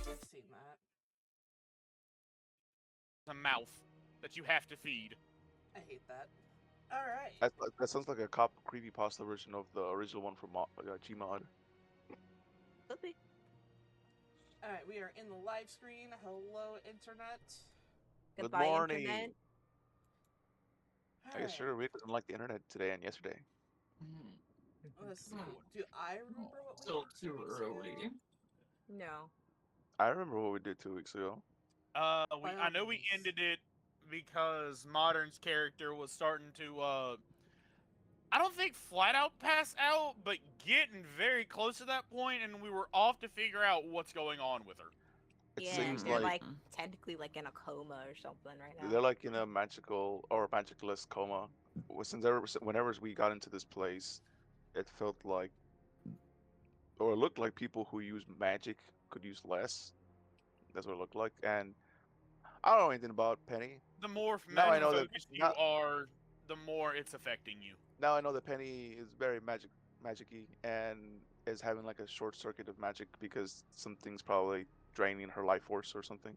I've seen that. A mouth that you have to feed. I hate that. All right. That sounds like a cop creepypasta version of the original one from Gmod. Could be. All right, we are in the live screen. Hello, internet. Good Goodbye, morning. internet. I guess sure Rick doesn't like the internet today and yesterday. Let's see. Do I remember what we Still did 2 too weeks early. ago? No. I remember what we did 2 weeks ago. I know we ended it because Modern's character was starting to, I don't think flat out pass out, but getting very close to that point, and we were off to figure out what's going on with her. It Yeah, seems they're like technically like in a coma or something right now. they're like in a magical or magicless coma. Whenever we got into this place, it felt like, or it looked like people who use magic could use less. That's what it looked like. And I don't know anything about Penny. The more Now I magic know that focused you are, the more it's affecting you. now I know that Penny is very magicy and is having like a short circuit of magic because something's probably draining her life force or something.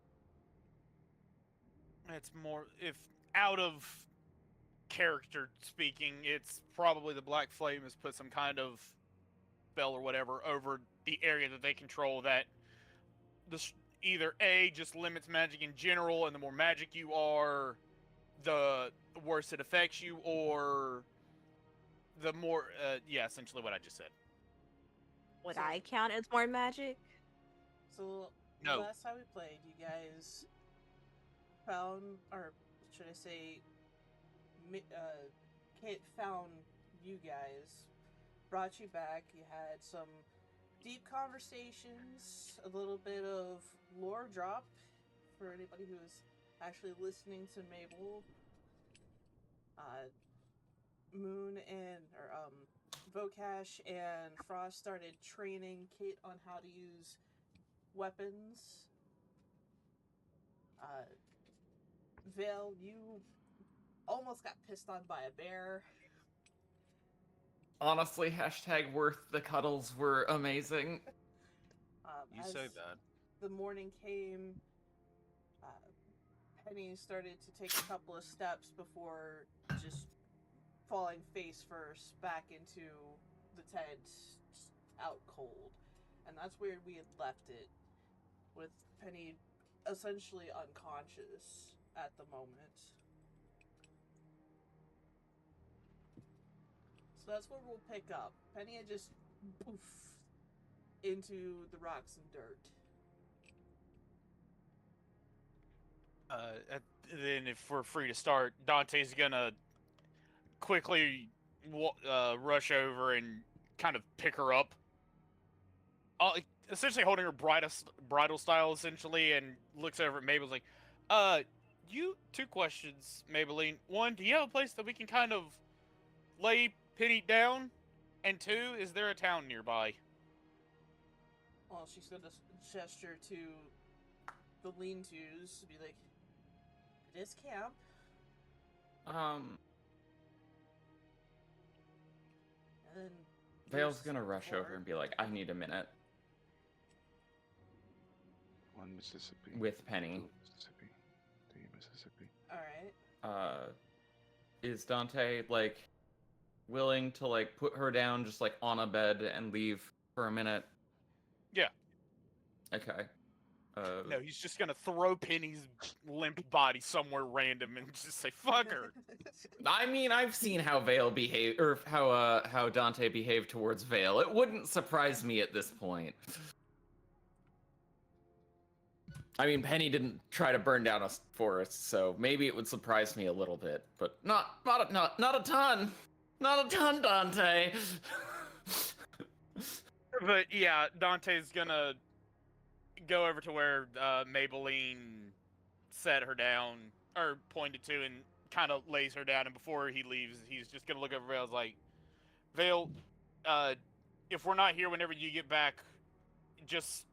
It's more, if out of character speaking, it's probably the Black Flame has put some kind of spell or whatever over the area that they control that this either A, just limits magic in general, and the more magic you are, the worse it affects you, or the more, yeah, essentially what I just said. Would I count as more magic? So, No. last time we played, you guys found, or should I say, Kit found you guys, brought you back. You had some deep conversations, a little bit of lore drop for anybody who's actually listening to Mabel. Moon and Vokash and Frost started training Kate on how to use weapons. Vale, you almost got pissed on by a bear. Honestly, hashtag worth the cuddles were amazing. You say that. The morning came, Penny started to take a couple of steps before just falling face first back into the tent, out cold. And that's where we had left it, with Penny essentially unconscious at the moment. So that's where we'll pick up. Penny had just poof into the rocks and dirt. Then if we're free to start, Dante's gonna quickly rush over and kind of pick her up. Essentially holding her bridal style, essentially, and looks over at Mabel's like, two questions, Maybelline. One, do you have a place that we can kind of lay Penny down? And two, is there a town nearby? Well, she's gonna gesture to the lean-tos to be like, it is camp. And then Vale's gonna rush over and be like, I need a minute. One Mississippi. With Penny. Two Mississippi. Three Mississippi. Alright. Is Dante, like, willing to, like, put her down just, like, on a bed and leave for a minute? Yeah. Okay. No, he's just gonna throw Penny's limp body somewhere random and just say, fuck her. I mean, I've seen how Vale behave, or how Dante behaved towards Vale. It wouldn't surprise me at this point. I mean, Penny didn't try to burn down a forest, so maybe it would surprise me a little bit, but not a ton. Not a ton, Dante. But yeah, Dante's gonna go over to where Maybelline set her down, or pointed to, and kind of lays her down. And before he leaves, he's just gonna look over Vale's like, Vale, if we're not here whenever you get back, just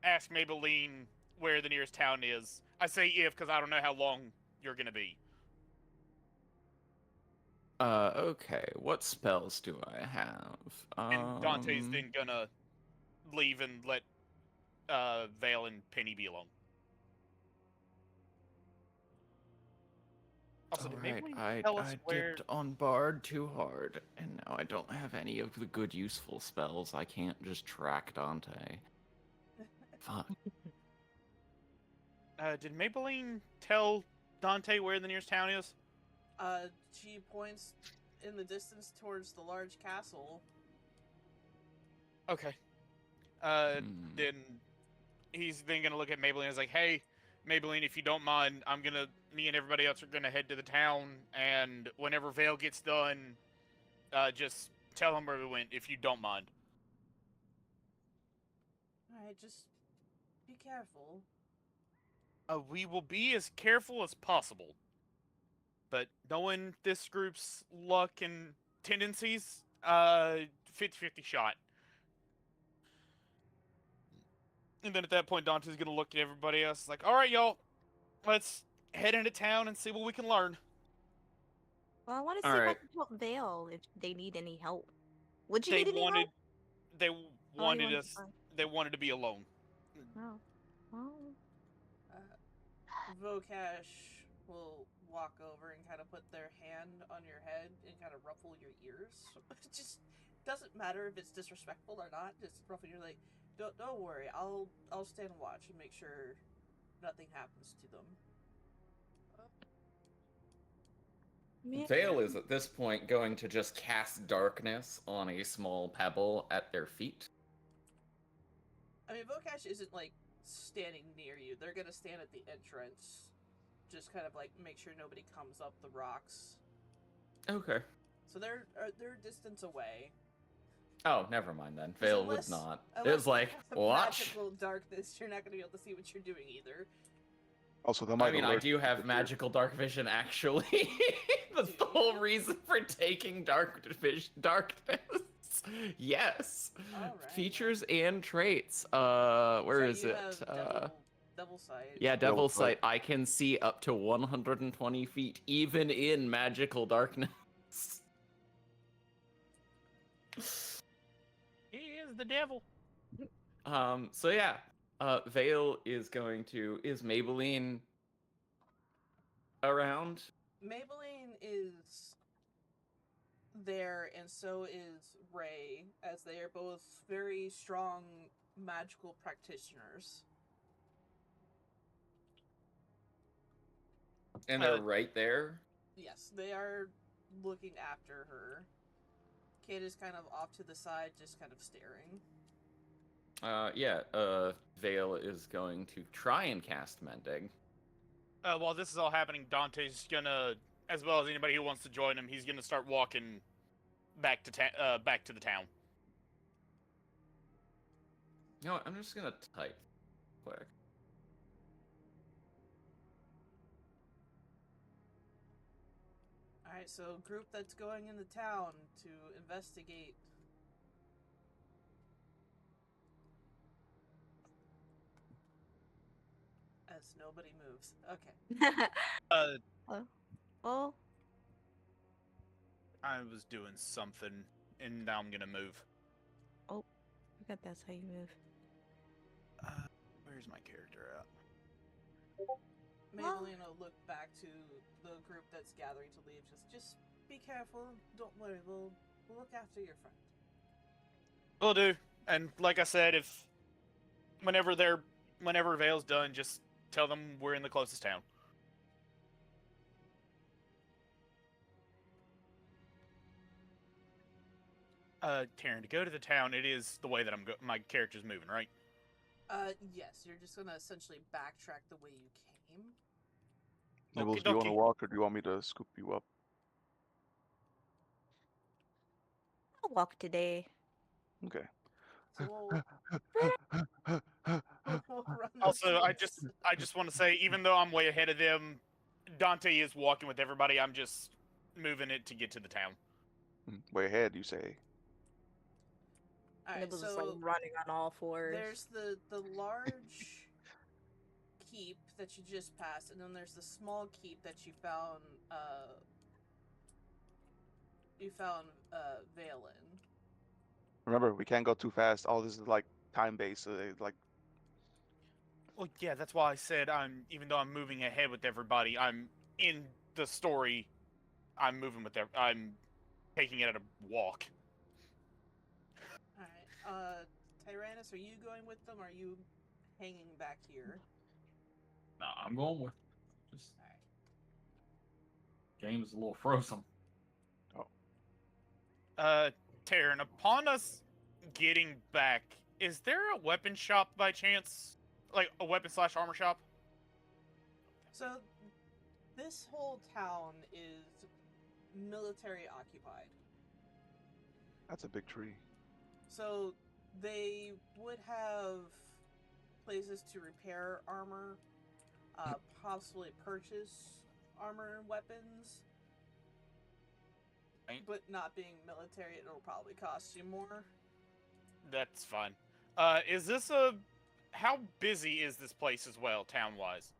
ask Maybelline where the nearest town is. I say if, because I don't know how long you're gonna be. Okay, what spells do I have? And Dante's then gonna leave and let Vale and Penny be alone. Also, did Alright, Maybelline tell us I where... dipped on Bard too hard, and now I don't have any of the good useful spells. I can't just track Dante. Fuck. Did Maybelline tell Dante where the nearest town is? She points in the distance towards the large castle. Okay. Then he's then gonna look at Maybelline and is like, hey, Maybelline, if you don't mind, me and everybody else are gonna head to the town, and whenever Vale gets done, just tell him where we went, if you don't mind. Alright, just be careful. We will be as careful as possible. But knowing this group's luck and tendencies, 50-50 shot. And then at that point, Dante's gonna look at everybody else like, alright, y'all, let's head into town and see what we can learn. Well, I want to see if I can help Vale if they need any help. Would you need any help? They Oh, you wanted wanted us, to- they wanted to be alone. Oh. Oh. Vokash will walk over and kind of put their hand on your head and kind of ruffle your ears. It just doesn't matter if it's disrespectful or not. Just ruffle your like, don't worry. I'll stand and watch and make sure nothing happens to them. Vale is at this point going to just cast darkness on a small pebble at their feet. I mean, Vokash isn't like standing near you. They're gonna stand at the entrance, just kind of like make sure nobody comes up the rocks. Okay. So they're a distance away. Oh, never mind then. Vale Unless- would not. It unless was like, you have watch. Magical darkness. You're not gonna be able to see what you're doing either. Also, that I might mean, I alert do have if you're- magical dark vision, actually. That's the whole reason for taking darkness. Yes. Alright. Features and traits. Where So is you it? have devil sight. Yeah, Devil Devil Sight. Sight. I can see up to 120 feet, even in magical darkness. He is the devil. So yeah, Vale is is Maybelline around? Maybelline is there, and so is Ray, as they are both very strong magical practitioners. And they're right there? Yes, they are looking after her. Kid is kind of off to the side, just kind of staring. Vale is going to try and cast Mending. While this is all happening, Dante's gonna, as well as anybody who wants to join him, he's gonna start walking back to the town. You know what, I'm just gonna type quick. Alright, so group that's going into town to investigate. As nobody moves. Okay. Uh, Oh. I was doing something, and now I'm gonna move. I forgot that's how you move. Where's my character at? Maybelline will look back to the group that's gathering to leave. Just be careful. Don't worry. We'll look after your friend. Will do. And like I said, whenever they're whenever Vale's done, just tell them we're in the closest town. Taryn, to go to the town, it is the way that my character's moving, right? Yes, you're just gonna essentially backtrack the way you came. Nibbles, do you want to Okey-dokey. walk or do you want me to scoop you up? I'll walk today. Okay. So we'll run this Also, I list. just want to say, even though I'm way ahead of them, Dante is walking with everybody. I'm just moving it to get to the town. Way ahead, you say. Alright, Nibbles is like so running on all fours. there's the large keep that you just passed, and then there's the small keep that you found Vale in. Remember, we can't go too fast. All this is like time based, so like Well, yeah, that's why I said even though I'm moving ahead with everybody, I'm in the story. I'm moving with I'm taking it at a walk. Alright, Tyrannus, are you going with them, or are you hanging back here? Nah, I'm going with. Just Alright. game is a little frozen. Taryn, upon us getting back, is there a weapon shop by chance? Like a weapon/armor shop? So, this whole town is military occupied. that's a big tree. So, they would have places to repair armor, possibly purchase armor and weapons. Right. But not being military, it'll probably cost you more. That's fine. Is this how busy is this place as well, town-wise?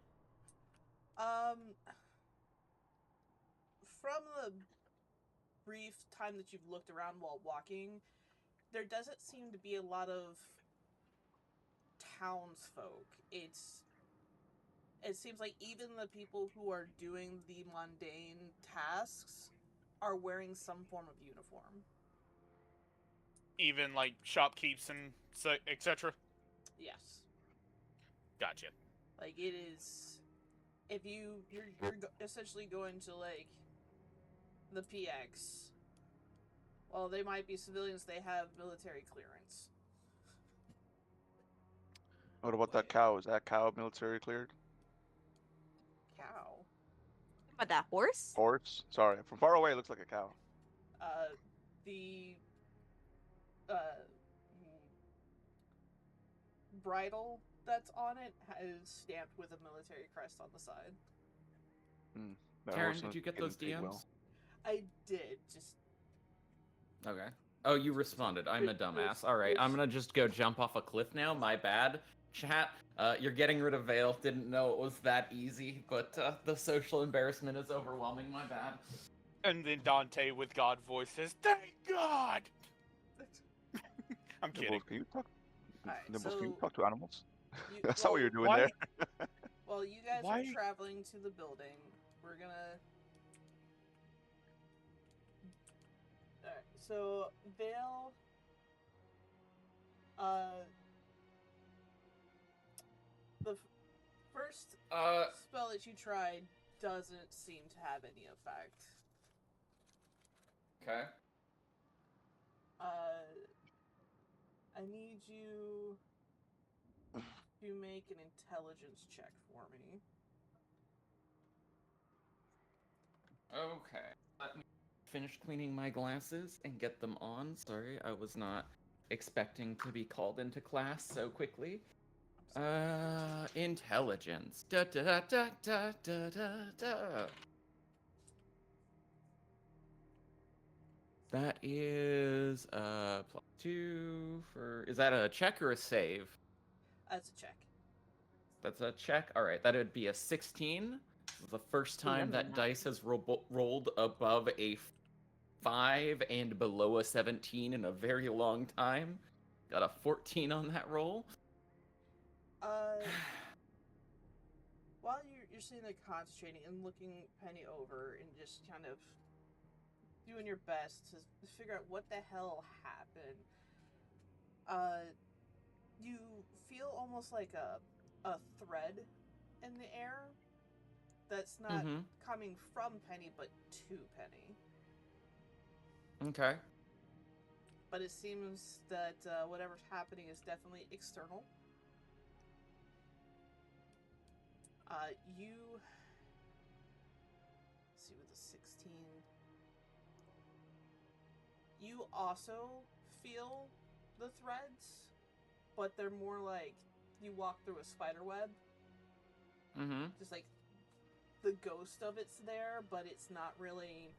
From the brief time that you've looked around while walking, there doesn't seem to be a lot of townsfolk. It seems like even the people who are doing the mundane tasks are wearing some form of uniform. Even like shopkeeps and etc. Yes. Gotcha. Like, it is, if you're essentially going to, like, the PX, well, they might be civilians, they have military clearance. What about that cow? Is that cow military cleared? Cow. About that horse? Horse? Sorry, from far away it looks like a cow. The bridle that's on it is stamped with a military crest on the side. That Taryn, horse did must you get be those getting paid DMs? well. I did, just Okay. Oh, you responded. I'm a dumbass. All right, I'm gonna just go jump off a cliff now. My bad, chat. You're getting rid of Vale. Didn't know it was that easy, but the social embarrassment is overwhelming. My bad. And then Dante with God voice says, "Thank God." I'm kidding. Nibbles, can you talk? Alright, Nibbles, can you so talk to animals? you, That's not what you're doing why- there. Well, you guys Why- are traveling to the building. We're gonna. Alright, so Vale. The first spell that you tried doesn't seem to have any effect. Okay. I need you to make an intelligence check for me. Okay. Let me finish cleaning my glasses and get them on. Sorry, I was not expecting to be called into class so quickly. Intelligence. Da da da da da da da da. That is +2 for. Is that a check or a save? That's a check. That's a check. All right, that would be a 16. This is the first time that dice has rolled above a 5 and below a 17 in a very long time. Got a 14 on that roll. While you're sitting there concentrating and looking Penny over and just kind of doing your best to figure out what the hell happened, you feel almost like a thread in the air that's not Mm-hmm. coming from Penny, but to Penny. Okay. But it seems that whatever's happening is definitely external. You let's see with the 16. You also feel the threads, but they're more like you walk through a spider web. Mm-hmm. Just like the ghost of it's there, but it's not really.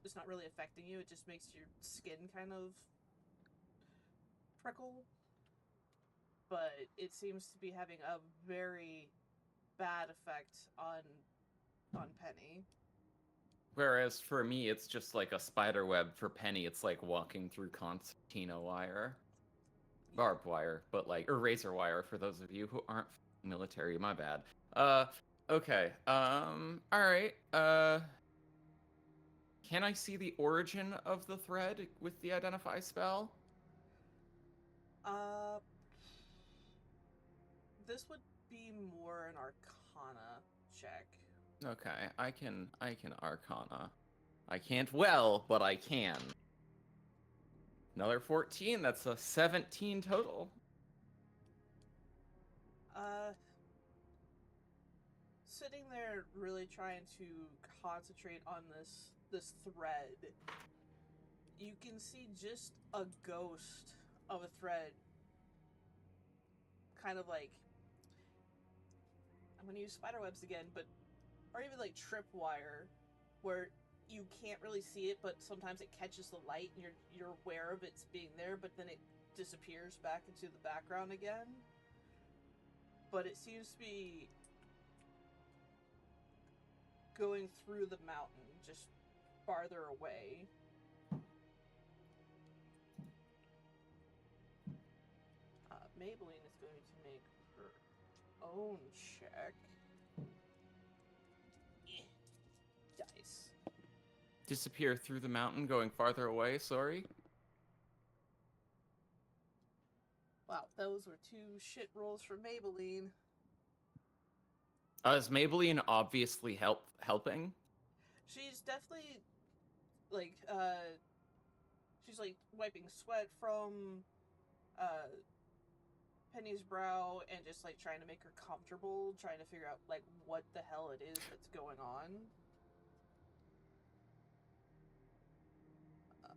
It's not really affecting you. It just makes your skin kind of prickle. But it seems to be having a very bad effect on Penny. Whereas for me, it's just like a spider web. For Penny, it's like walking through concertina wire. Barbed wire, but like, or razor wire for those of you who aren't military, my bad. Okay. Alright. Can I see the origin of the thread with the identify spell? This would be more an Arcana check. Okay, I can Arcana. I can't well, but I can. Another 14, that's a 17 total. Sitting there really trying to concentrate on this thread, you can see just a ghost of a thread, kind of like, I'm gonna use spider webs again, but or even like tripwire, where you can't really see it, but sometimes it catches the light and you're aware of it's being there, but then it disappears back into the background again. But it seems to be going through the mountain, just farther away. Maybelline is going to make her own check. Dice. Disappear through the mountain, going farther away, sorry. Wow, those were two shit rolls for Maybelline. Is Maybelline obviously helping? She's definitely like she's like wiping sweat from Penny's brow and just like trying to make her comfortable, trying to figure out like what the hell it is that's going on.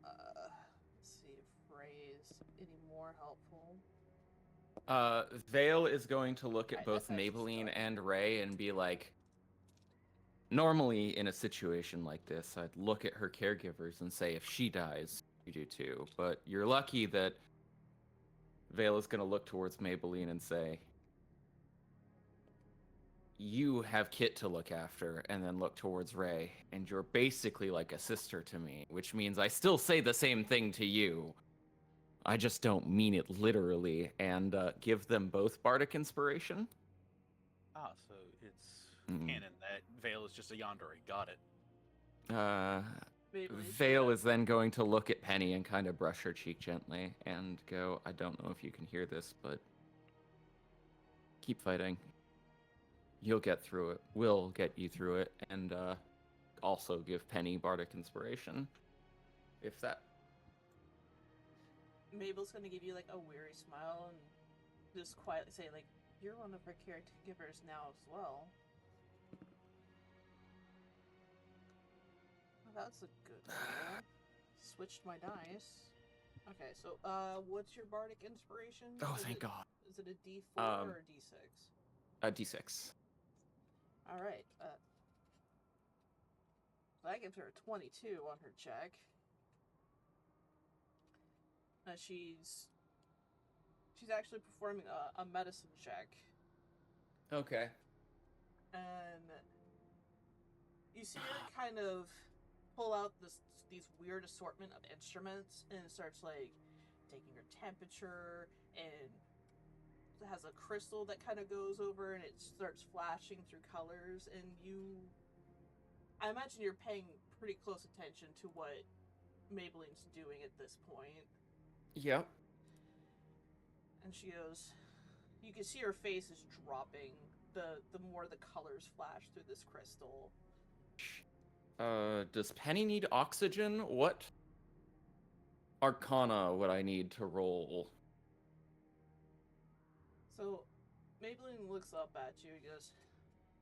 Let's see if Ray is any more helpful. Vale is going to look at Right, both that's actually Maybelline stuff. and Ray and be like, normally in a situation like this, I'd look at her caregivers and say, if she dies, you do too. But you're lucky that Vale is going to look towards Maybelline and say, you have Kit to look after, and then look towards Ray, and you're basically like a sister to me, which means I still say the same thing to you. I just don't mean it literally, and give them both Bardic Inspiration. Ah, so it's canon that Vale is just a yandere. Got it. Maybelline, Vale is then going to look at Penny and kind of brush her cheek gently and go, I don't know if you can hear this, but keep fighting. You'll get through it. We'll get you through it, and also give Penny Bardic Inspiration. If that... Mabel's gonna give you like a weary smile and just quietly say like, you're one of her caregivers now as well. Well, that's a good roll. Switched my dice. Okay, so what's your Bardic Inspiration? Oh, Is thank it, God. Is it a D4 or a D6? D6. Alright, that gives her a 22 on her check. She's actually performing a medicine check. Okay. And you see her kind of pull out these weird assortment of instruments and starts like taking her temperature, and it has a crystal that kind of goes over and it starts flashing through colors, and I imagine you're paying pretty close attention to what Maybelline's doing at this point. Yep. And she goes, you can see her face is dropping the more the colors flash through this crystal. Does Penny need oxygen? What arcana would I need to roll? So Maybelline looks up at you and goes,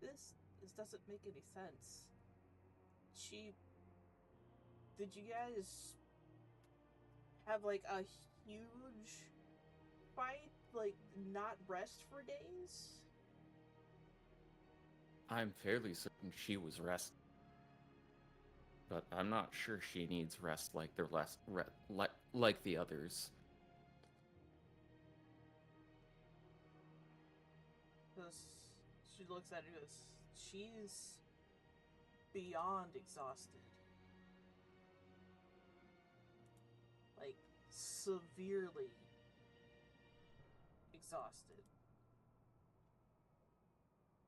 This doesn't make any sense. Did you guys have like a huge fight? Like not rest for days? I'm fairly certain she was resting. But I'm not sure she needs rest like like the others. She looks at you and goes, she's beyond exhausted. Like, severely exhausted.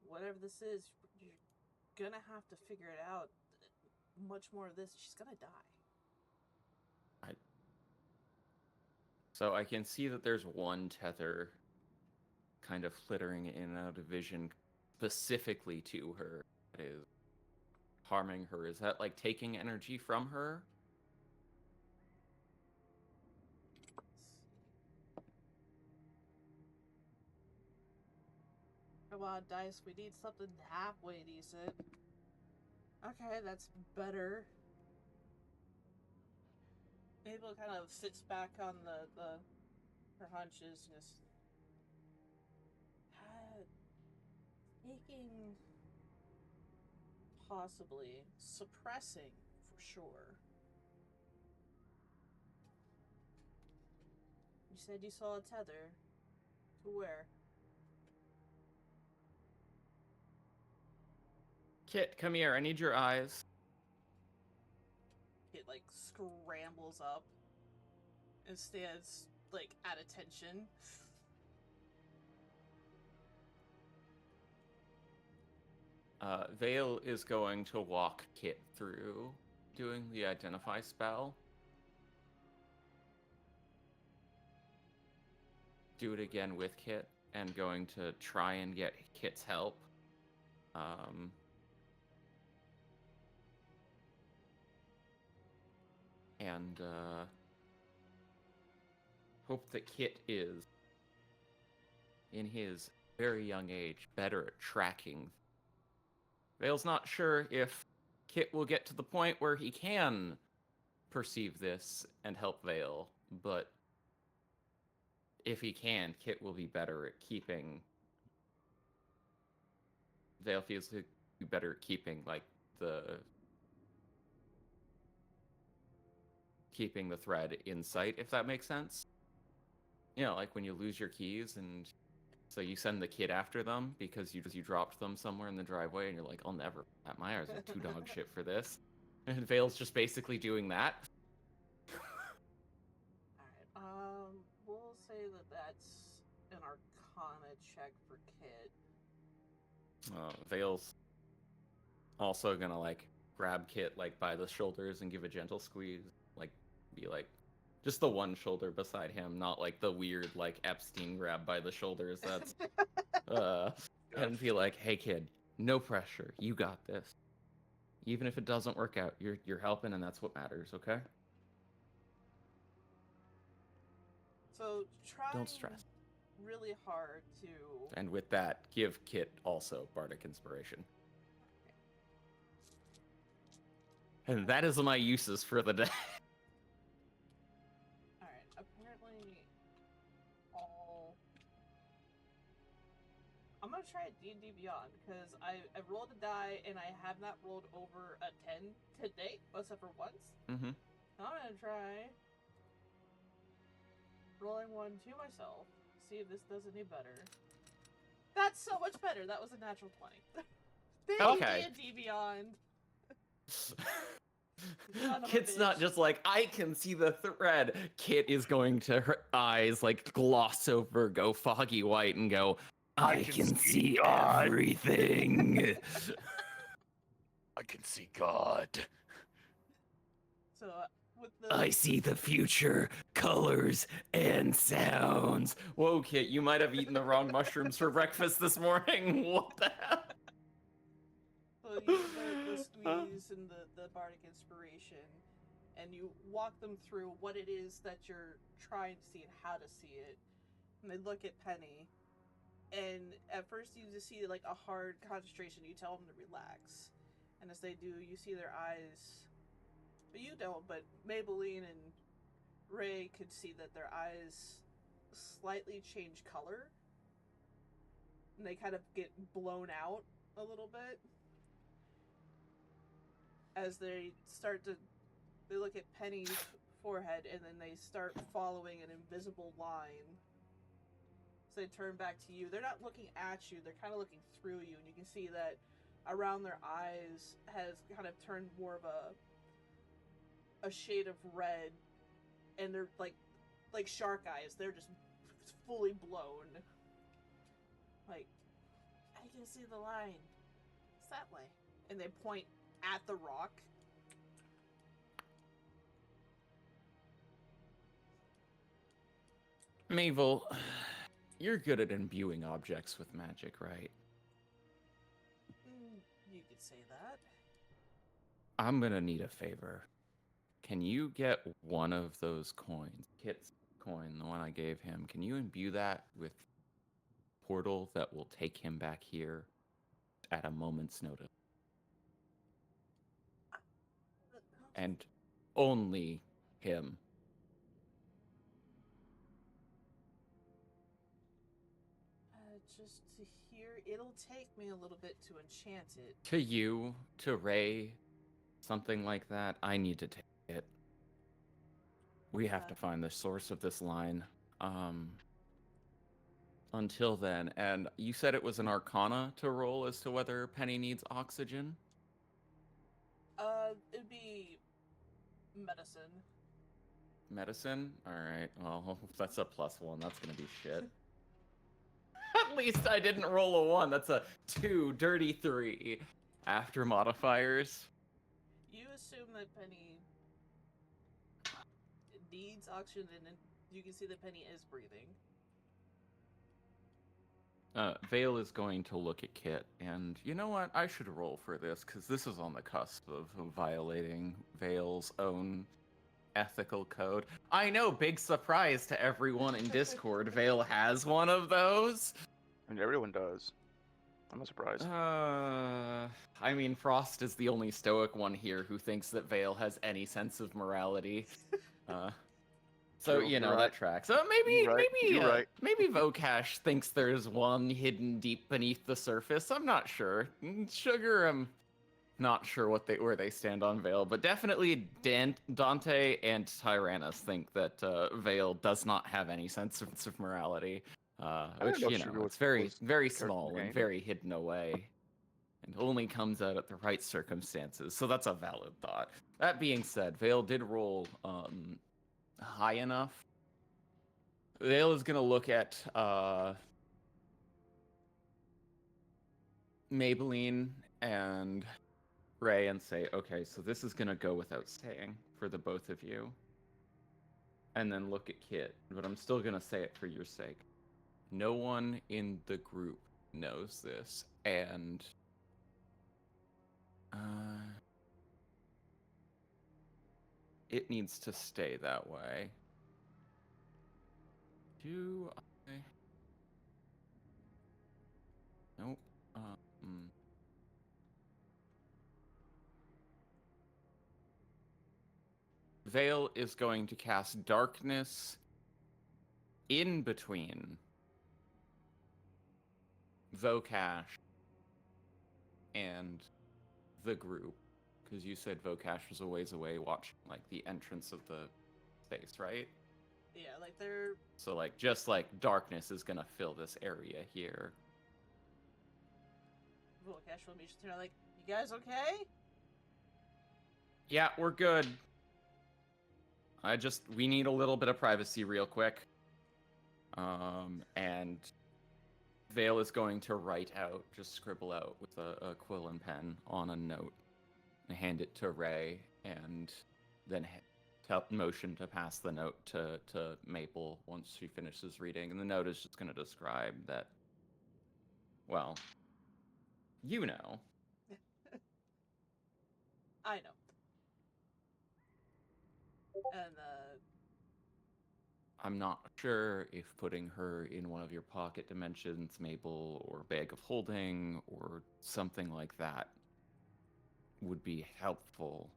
Whatever this is, you're gonna have to figure it out. Much more of this, she's gonna die. So I can see that there's one tether kind of flittering in and out of vision specifically to her that is harming her. Is that like taking energy from her? Come on, Dice, we need something halfway decent. Okay, that's better. Mabel kind of sits back on her haunches and just taking, possibly suppressing for sure. You said you saw a tether. To where? Kit, come here. I need your eyes. It like scrambles up and stands like at attention. Vale is going to walk Kit through doing the identify spell. Do it again with Kit and going to try and get Kit's help. And hope that Kit is, in his very young age, better at tracking. Vale's not sure if Kit will get to the point where he can perceive this and help Vale, but if he can, Kit will be better at keeping. Vale feels to be better at keeping keeping the thread in sight, if that makes sense. You know, like when you lose your keys and so you send the kid after them because you dropped them somewhere in the driveway and you're like, I'll never at my eyes with 2 dog shit for this. And Vale's just basically doing that. Alright, we'll say that that's an Arcana check for Kit. Vale's also gonna like grab Kit like by the shoulders and give a gentle squeeze. Like be like just the one shoulder beside him, not like the weird like Epstein grab by the shoulders. That's and be like, hey kid, no pressure. You got this. Even if it doesn't work out, you're helping and that's what matters, okay? So try Don't stress. really hard to And with that, give Kit also Bardic Inspiration. And that is my uses for the day. Alright, apparently I'm gonna try D&D Beyond, because I rolled a die and I have not rolled over a 10 to date, except for once. Mm-hmm. I'm gonna try rolling one to myself, see if this does any better. That's so much better! That was a natural 20. Thank Okay. you, D&D Beyond! Son of a Kit's not bitch. just like, I can see the thread. Kit is going to, her eyes like gloss over, go foggy white, and go, I can see everything. I can see God. So, with the I see the future, colors and sounds. Whoa, Kit, you might have eaten the wrong mushrooms for breakfast this morning. What the hell? So you use the squeeze and the bardic inspiration, and you walk them through what it is that you're trying to see and how to see it. And they look at Penny, and at first you just see like a hard concentration. You tell them to relax, and as they do, you see their eyes. But you don't. But Maybelline and Ray could see that their eyes slightly change color, and they kind of get blown out a little bit. As they look at Penny's forehead, and then they start following an invisible line. So they turn back to you. They're not looking at you, they're kind of looking through you, and you can see that around their eyes has kind of turned more of a shade of red, and they're like shark eyes. They're just fully blown. Like, I can see the line. It's that way. And they point at the rock. Mabel, you're good at imbuing objects with magic, right? You could say that. I'm gonna need a favor. Can you get one of those coins, Kit's coin, the one I gave him, can you imbue that with portal that will take him back here at a moment's notice? And only him. Just to hear, it'll take me a little bit to enchant it. To you, to Ray, something like that, I need to take it. We have to find the source of this line. Until then, and you said it was an arcana to roll as to whether Penny needs oxygen? It'd be medicine. Medicine? Alright, well, that's a +1. That's gonna be shit. At least I didn't roll a 1. That's a 2, dirty 3. After modifiers. You assume that Penny needs oxygen, and you can see that Penny is breathing. Vale is going to look at Kit, and you know what? I should roll for this, because this is on the cusp of violating Vale's own ethical code. I know, big surprise to everyone in Discord, Vale has one of those. I mean, everyone does. I'm not surprised. I mean, Frost is the only stoic one here who thinks that Vale has any sense of morality. So, True, you know, you're that right. tracks. So maybe, You're right, maybe, you're right. maybe Vokash thinks there's one hidden deep beneath the surface. I'm not sure. Sugar, I'm not sure where they stand on Vale, but definitely Dante and Tyrannus think that Vale does not have any sense of morality, which, know you Sugar know, was- it's very, was very character small and behind it. very hidden away, and only comes out at the right circumstances. So that's a valid thought. That being said, Vale did roll high enough. Vale is gonna look at Maybelline and Ray and say, okay, so this is gonna go without saying for the both of you. And then look at Kit, but I'm still gonna say it for your sake. No one in the group knows this, and it needs to stay that way. Do I? Nope. Vale is going to cast darkness in between Vokash and the group, because you said Vokash was a ways away watching like the entrance of the space, right? Yeah, like they're... So like just like darkness is gonna fill this area here. Vokash will be just there like, you guys okay? Yeah, we're good. We need a little bit of privacy real quick. And Vale is going to write out, just scribble out with a quill and pen on a note and hand it to Ray, and then motion to pass the note to Maple once she finishes reading, and the note is just going to describe that. Well, you know. I know. And I'm not sure if putting her in one of your pocket dimensions, Maple, or bag of holding, or something like that would be helpful.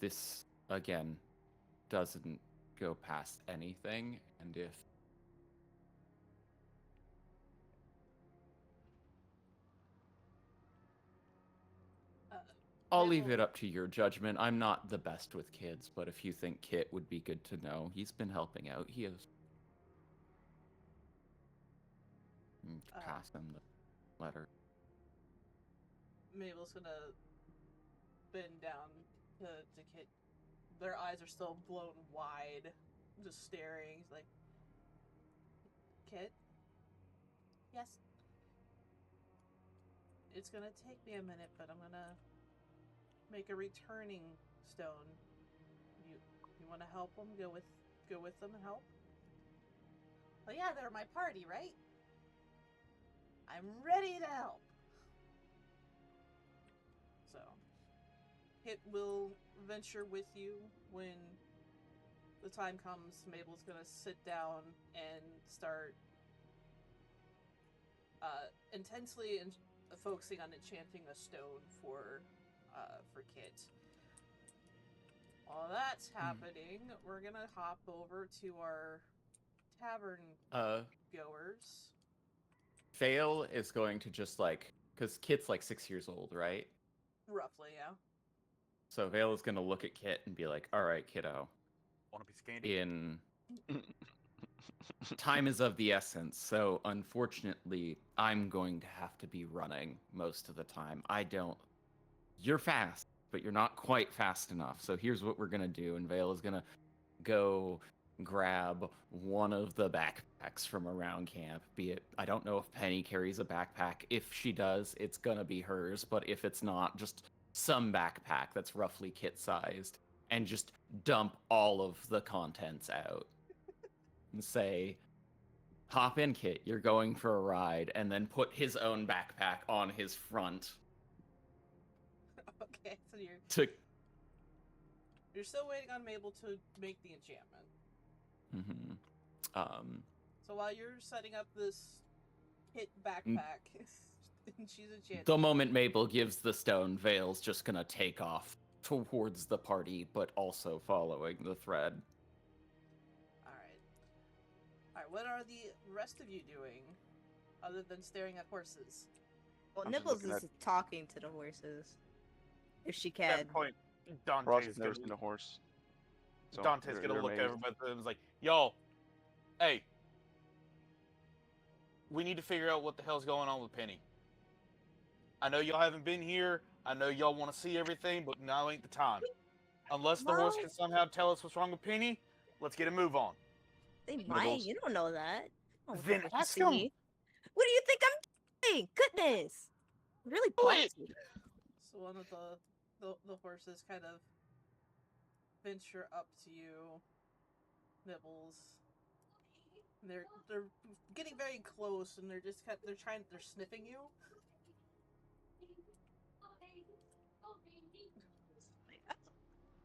This, again, doesn't go past anything, and if I'll leave Mabel- it up to your judgment. I'm not the best with kids, but if you think Kit would be good to know, he's been helping out. He is. Pass him the letter. Mabel's gonna bend down to Kit. Their eyes are still blown wide, just staring. He's like, Kit? Yes? It's gonna take me a minute, but I'm gonna make a returning stone. You want to help them? Go with them and help? Well, yeah, they're my party, right? I'm ready to help. So, Kit will venture with you when the time comes. Mabel's gonna sit down and start intensely and focusing on enchanting a stone for Kit. While that's happening, we're gonna hop over to our tavern goers. Vale is going to just because Kit's 6 years old, right? Roughly, yeah. So Vale is going to look at Kit and be like, all right, kiddo, Want a piece of candy? time is of the essence, so unfortunately, I'm going to have to be running most of the time. You're fast, but you're not quite fast enough. So here's what we're going to do. And Vale is going to go grab one of the backpacks from around camp. I don't know if Penny carries a backpack. If she does, it's going to be hers. But if it's not, just some backpack that's roughly kit-sized. And just dump all of the contents out. And say, hop in, Kit, you're going for a ride. And then put his own backpack on his front. Okay, so To you're still waiting on Mabel to make the enchantment. So while you're setting up this Kit backpack, and she's enchanted. the moment Mabel gives the stone, Vale's just gonna take off towards the party, but also following the thread. Alright, what are the rest of you doing other than staring at horses? Well, I'm just Nibbles looking is talking to the horses. If she At can. that point, Ross Dante's has gonna, never seen a horse. So Dante's they're gonna look amazed. over both of them and is like, y'all, hey, we need to figure out what the hell's going on with Penny. I know y'all haven't been here. I know y'all want to see everything, but now ain't the time. Unless the horse Well- can somehow tell us what's wrong with Penny, let's get a move on. They might. Nibbles. You don't know that. You don't know Then what you ask see. 'em. What do you think I'm doing? Goodness. Really Do it. clumsy. So one of the horses kind of venture up to you, Nibbles. And they're getting very close, and they're sniffing you.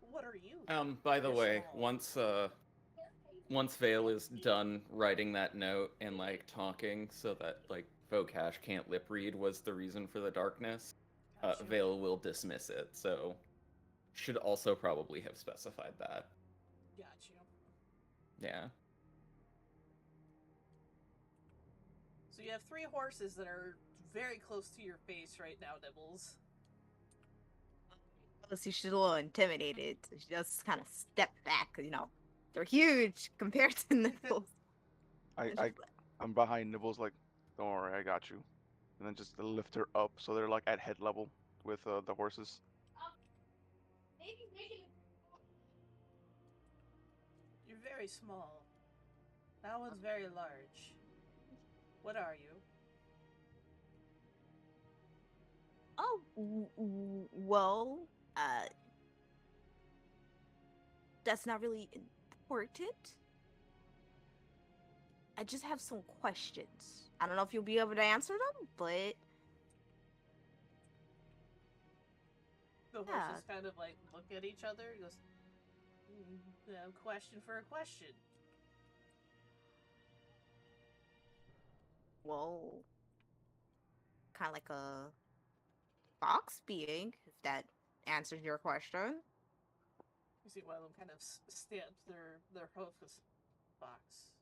What are you? By the You're way, small. once Vale is done writing that note and talking so that Vocash can't lip read was the reason for the darkness, Gotcha. Vale will dismiss it. So should also probably have specified that. Got you. Yeah. So you have 3 horses that are very close to your face right now, Nibbles. See, she's a little intimidated. So she does kind of step back. They're huge compared to Nibbles. I'm behind Nibbles, like, don't worry, I got you. And then just lift her up so they're at head level with the horses. You're very small. That one's very large. What are you? Oh, well, Uh, that's not really important. I just have some questions. I don't know if you'll be able to answer them, but The Yeah. horses kind of like look at each other. And goes, question for a question. well, kind of like a fox being, if that answers your question. You see one of them kind of stamps their hoof with box.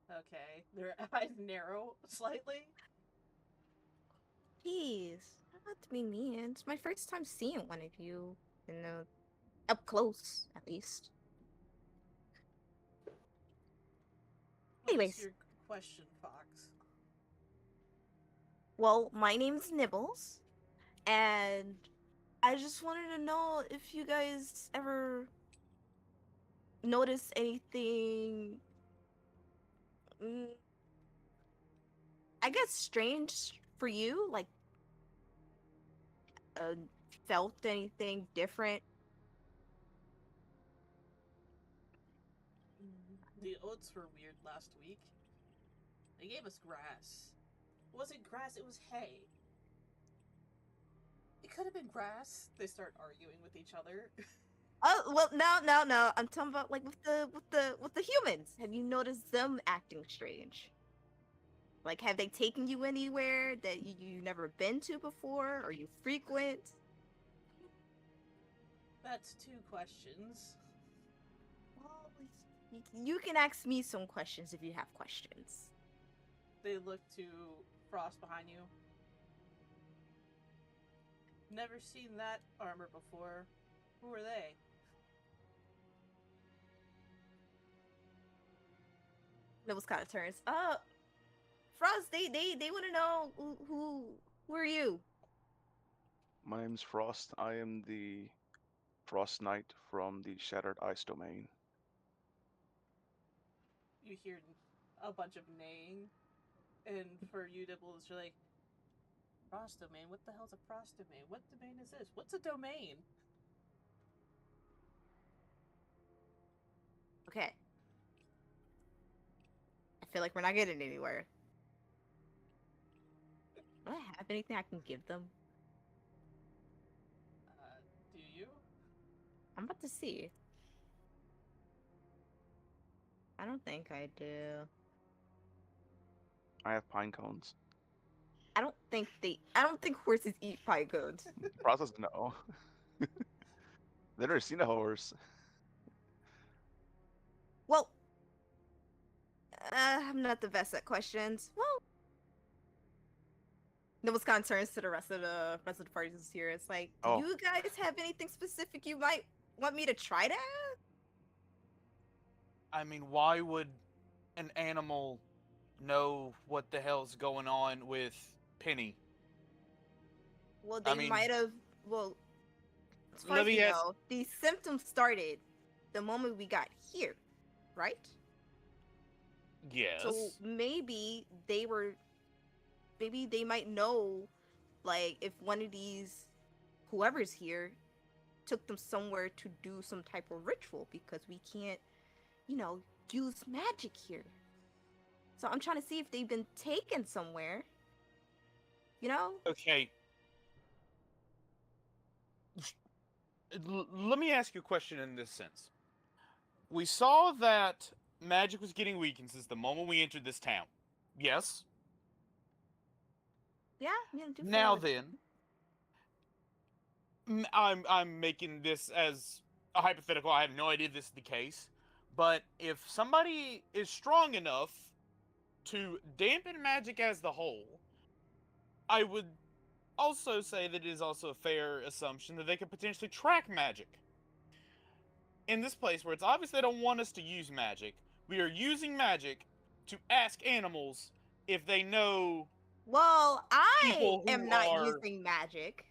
Okay, their eyes narrow slightly. Jeez, not to be mean. It's my first time seeing one of you, up close, at least. What's Anyways. your question, Fox? Well, my name's Nibbles, and I just wanted to know if you guys ever notice anything, mm, I guess, strange for you, like, uh, felt anything different. The oats were weird last week. They gave us grass. It wasn't grass, it was hay. It could have been grass. They start arguing with each other. Oh well, no. I'm talking about like with the humans. Have you noticed them acting strange? Like, have they taken you anywhere that you never been to before, or you frequent? That's 2 questions. Well, you can ask me some questions if you have questions. They look to Frost behind you. Never seen that armor before. Who are they? Nibbles kind of turns. Frost, they want to know who are you? My name's Frost. I am the Frost Knight from the Shattered Ice Domain. You hear a bunch of neighing, and for you, Nibbles, you're like, Frost domain? What the hell's a frost domain? What domain is this? What's a domain? Okay. I feel like we're not getting anywhere. Do I have anything I can give them? Do you? I'm about to see. I don't think I do. I have pine cones. I don't think horses eat pine cones. Frost doesn't know. They've never seen a horse. Well, I'm not the best at questions. Well, Nibbles kind of turns to the rest of the party who's here. It's like, do Oh. you guys have anything specific you might want me to try to ask? I mean, why would an animal know what the hell's going on with Penny? Well, I they mean, might have. Well, as far let as me we ask- know, these symptoms started the moment we got here, right? Yes. So maybe they might know, like, if one of these, whoever's here, took them somewhere to do some type of ritual, because we can't, use magic here. So I'm trying to see if they've been taken somewhere. Okay. Let me ask you a question in this sense. We saw that magic was getting weakened since the moment we entered this town. Yes? Yeah. Do Now feel then, I'm making this as a hypothetical. I have no idea if this is the case. But if somebody is strong enough to dampen magic as the whole, I would also say that it is also a fair assumption that they could potentially track magic. In this place where it's obvious they don't want us to use magic, we are using magic to ask animals if they know. Well, I People who am not are- using magic.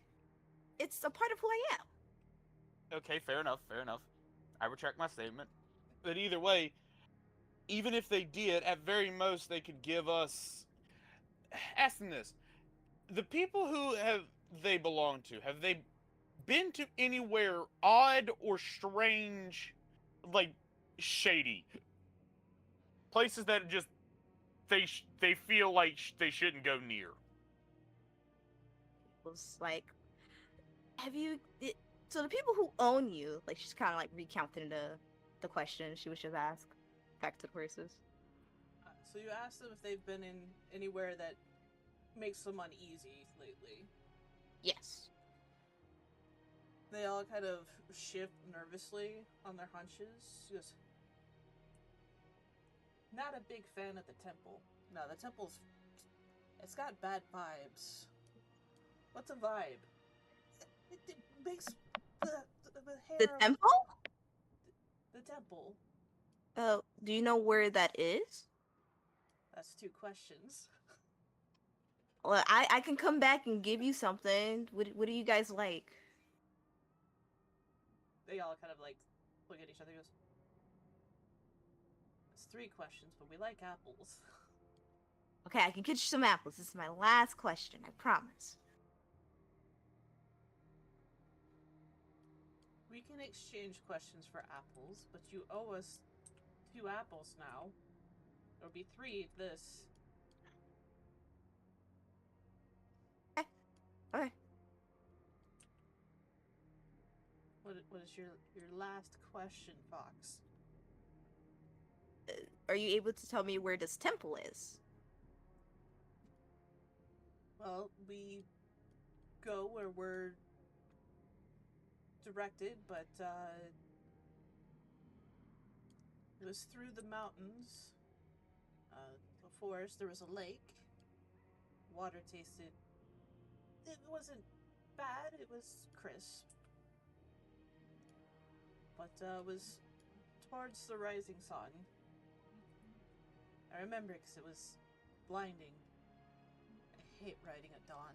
It's a part of who I am. Okay, fair enough, fair enough. I retract my statement. But either way, even if they did, at very most, they could give us. Ask them this: the people who have they belong to, have they been to anywhere odd or strange, like shady places that just they feel like they shouldn't go near? Was like, have you? So the people who own you, like she's kind of like recounting the question she was just asked back to the horses. So you asked them if they've been in anywhere that makes them uneasy lately. Yes. They all kind of shift nervously on their hunches. She goes, not a big fan of the temple. No, the temple's... It's got bad vibes. What's a vibe? It makes the hair... The temple? The temple. Do you know where that is? That's 2 questions. Well, I can come back and give you something. What do you guys like? They all kind of like look at each other and goes, it's 3 questions, but we like apples. Okay, I can get you some apples. This is my last question, I promise. We can exchange questions for apples, but you owe us 2 apples now. There'll be 3 if this. Okay. What is your last question, Fox? Are you able to tell me where this temple is? Well, we go where we're directed, but it was through the mountains, the forest. There was a lake. Water tasted. It wasn't bad. It was crisp, but it was towards the rising sun. I remember because it was blinding. I hate riding at dawn.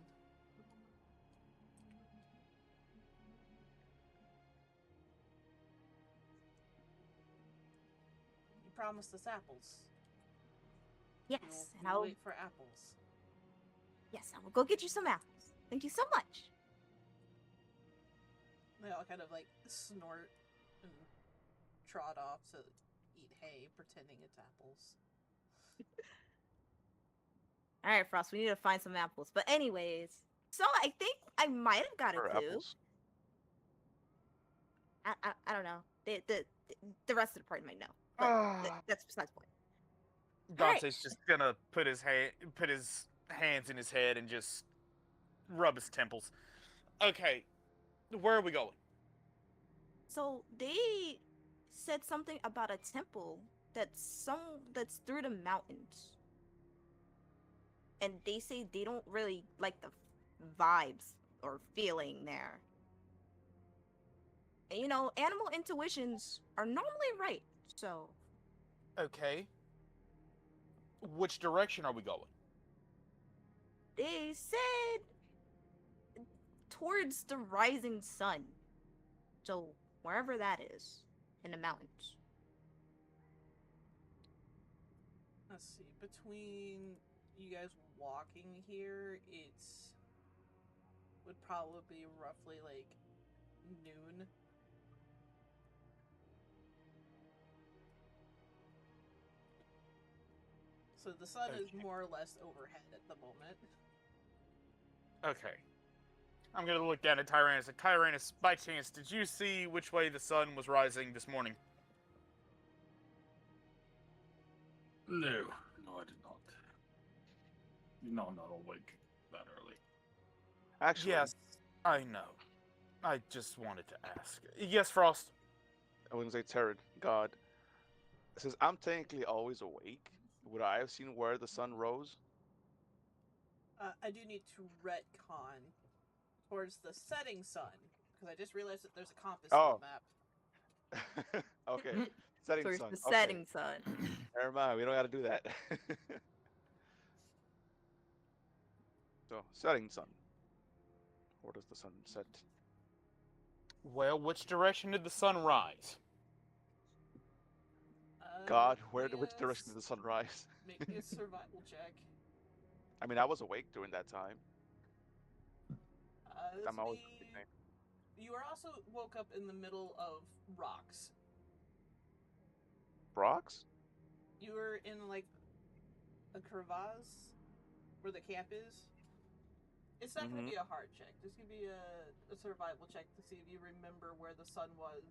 You promised us apples. Yes, and We'll I'll wait for apples. yes, I will go get you some apples. Thank you so much. They all kind of like snort and trot off to eat hay, pretending it's apples. All right, Frost, we need to find some apples. But anyways, so I think I might have got a Or clue. apples. I don't know. The rest of the party might know. But that's besides the point. Alright. Dante's just gonna put his hands in his head and just rub his temples. Okay, where are we going? So they said something about a temple that's through the mountains. And they say they don't really like the vibes or feeling there. And you know, animal intuitions are normally right. So Okay. Which direction are we going? they said towards the rising sun. So wherever that is in the mountains. Let's see. Between you guys walking here, it's would probably be roughly like noon. So the sun is Okay. more or less overhead at the moment. Okay. I'm gonna look down at Tyrannus. Tyrannus, by chance, did you see which way the sun was rising this morning? No, I did not. No, I'm not awake that early. Actually, Yes, I know. I just wanted to ask. Yes, Frost. I wouldn't say Terran, God. Since I'm technically always awake, would I have seen where the sun rose? I do need to retcon towards the setting sun because I just realized that there's a compass on the map. Okay. Setting Towards sun. the Okay. setting sun. Never mind, we don't gotta do that. So, setting sun. Where does the sun set? Well, which direction did the sun rise? God, Make me which a direction s- did the sun rise? Make me a survival check. I mean, I was awake during that time. This I'm always be sleeping. You are also woke up in the middle of rocks. Rocks? You were in like a crevasse where the camp is. It's not going to be a hard check. This could be a survival check to see if you remember where the sun was.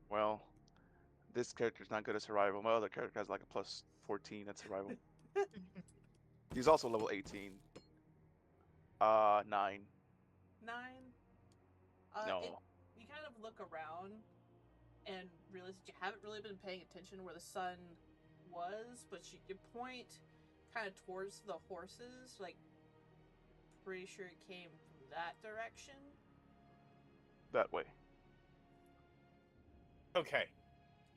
Well, this character's not good at survival. My other character has like a plus 14 at survival. He's also level 18. 9. 9. No. You kind of look around and realize that you haven't really been paying attention where the sun was, but you point kind of towards the horses, like pretty sure it came from that direction. That way. Okay.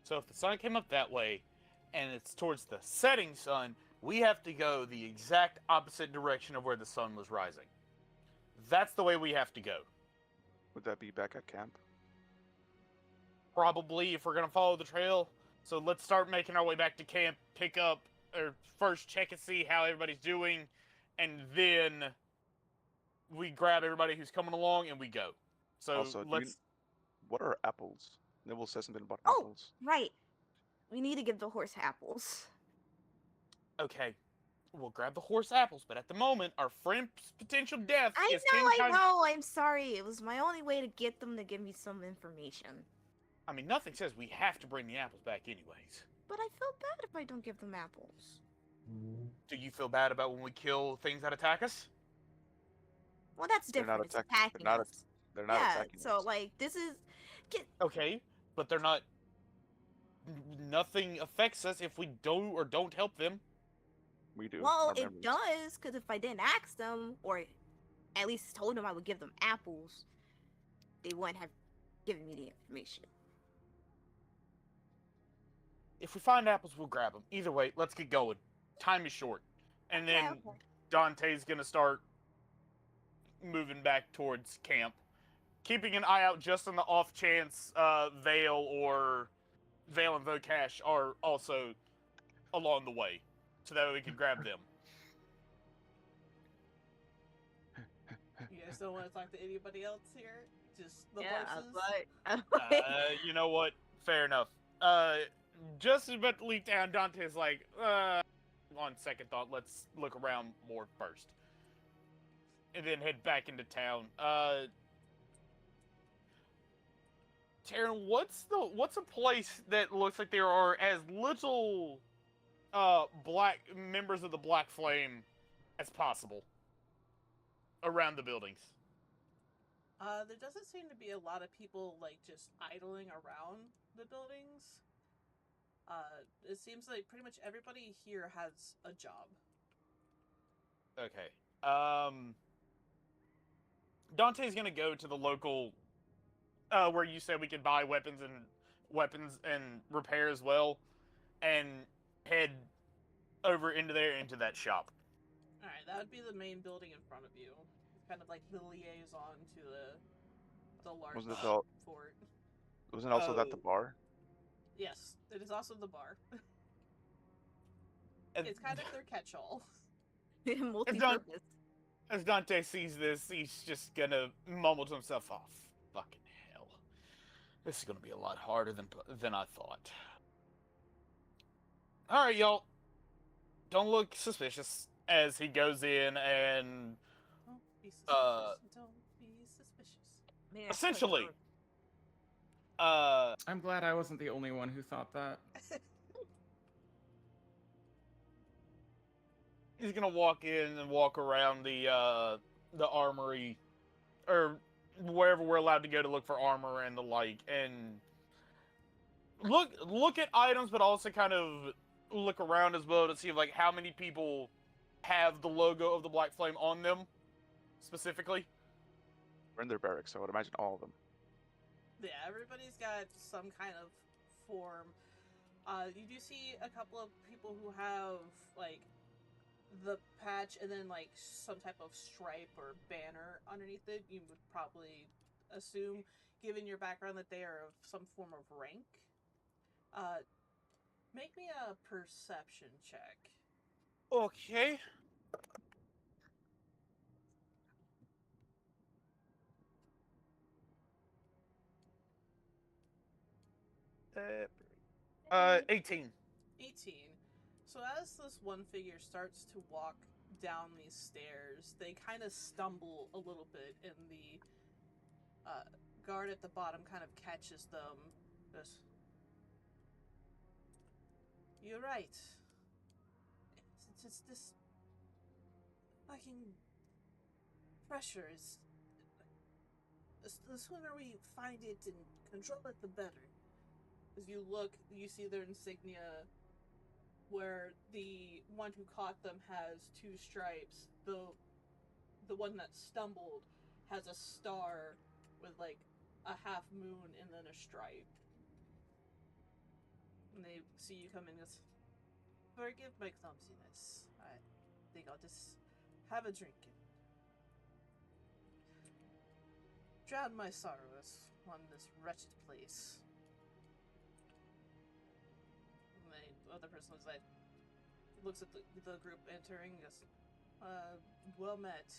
So if the sun came up that way, and it's towards the setting sun, we have to go the exact opposite direction of where the sun was rising. That's the way we have to go. Would that be back at camp? Probably, if we're going to follow the trail. So let's start making our way back to camp, pick up, or first check and see how everybody's doing, and then we grab everybody who's coming along and we go. So Also, let's... what are apples? Nibble says something about Oh, apples. right. We need to give the horse apples. Okay, we'll grab the horse apples, but at the moment, our friend's potential death I is 10 times... know. I'm sorry. It was my only way to get them to give me some information. I mean, nothing says we have to bring the apples back anyways. But I feel bad if I don't give them apples. Do you feel bad about when we kill things that attack us? Well, that's They're not different. It's attacking- attacking they're not us. They're not Yeah, attacking so us. like this is Okay, but they're not... Nothing affects us if we do or don't help them. We do. well, our it memories. does because if I didn't ask them or at least told them I would give them apples, they wouldn't have given me the information. If we find apples, we'll grab them. Either way, let's get going. Time is short. And then Okay. Dante's gonna start moving back towards camp, keeping an eye out just on the off chance Vale and Vocash are also along the way, so that way we can grab them. You guys don't want to talk to anybody else here? Just the Yeah, horses? You know what? Fair enough. Just about to leap down, Dante's like, on second thought, let's look around more first. And then head back into town. Taryn, what's a place that looks like there are as little black members of the Black Flame as possible around the buildings? There doesn't seem to be a lot of people like just idling around the buildings. It seems like pretty much everybody here has a job. Okay. Dante's gonna go to the local, where you said we could buy weapons and repair as well, and head over into that shop. Alright, that would be the main building in front of you. Kind of like the liaison to the large Wasn't it the- fort. Wasn't also that the Oh. bar? Yes, it is also the bar. And It's kind of their catch-all. Multi-purpose. as Dante sees this, he's just gonna mumble to himself, "Oh, fucking hell! This is gonna be a lot harder than I thought." All right, y'all. Don't look suspicious as he goes in and Don't be suspicious. Don't be suspicious. Man, I essentially, I'm glad I wasn't the only one who thought that. he's gonna walk in and walk around the armory, or wherever we're allowed to go to look for armor and the like, and look at items, but also kind of look around as well to see like how many people have the logo of the Black Flame on them, specifically. We're in their barracks, so I would imagine all of them. Yeah, everybody's got some kind of form. You do see a couple of people who have like the patch and then like some type of stripe or banner underneath it. You would probably assume, given your background, that they are of some form of rank. Make me a perception check. Okay. 18. 18. So as this one figure starts to walk down these stairs, they kind of stumble a little bit, and the guard at the bottom kind of catches them. Goes, "You're right. It's just this fucking pressure is. The sooner we find it and control it, the better." As you look, you see their insignia, where the one who caught them has 2 stripes. The one that stumbled has a star with like a half moon and then a stripe. And they see you come in and goes, "Forgive my clumsiness. I think I'll just have a drink and drown my sorrows on this wretched place." And the other person looks at the group entering and goes, "Well met,"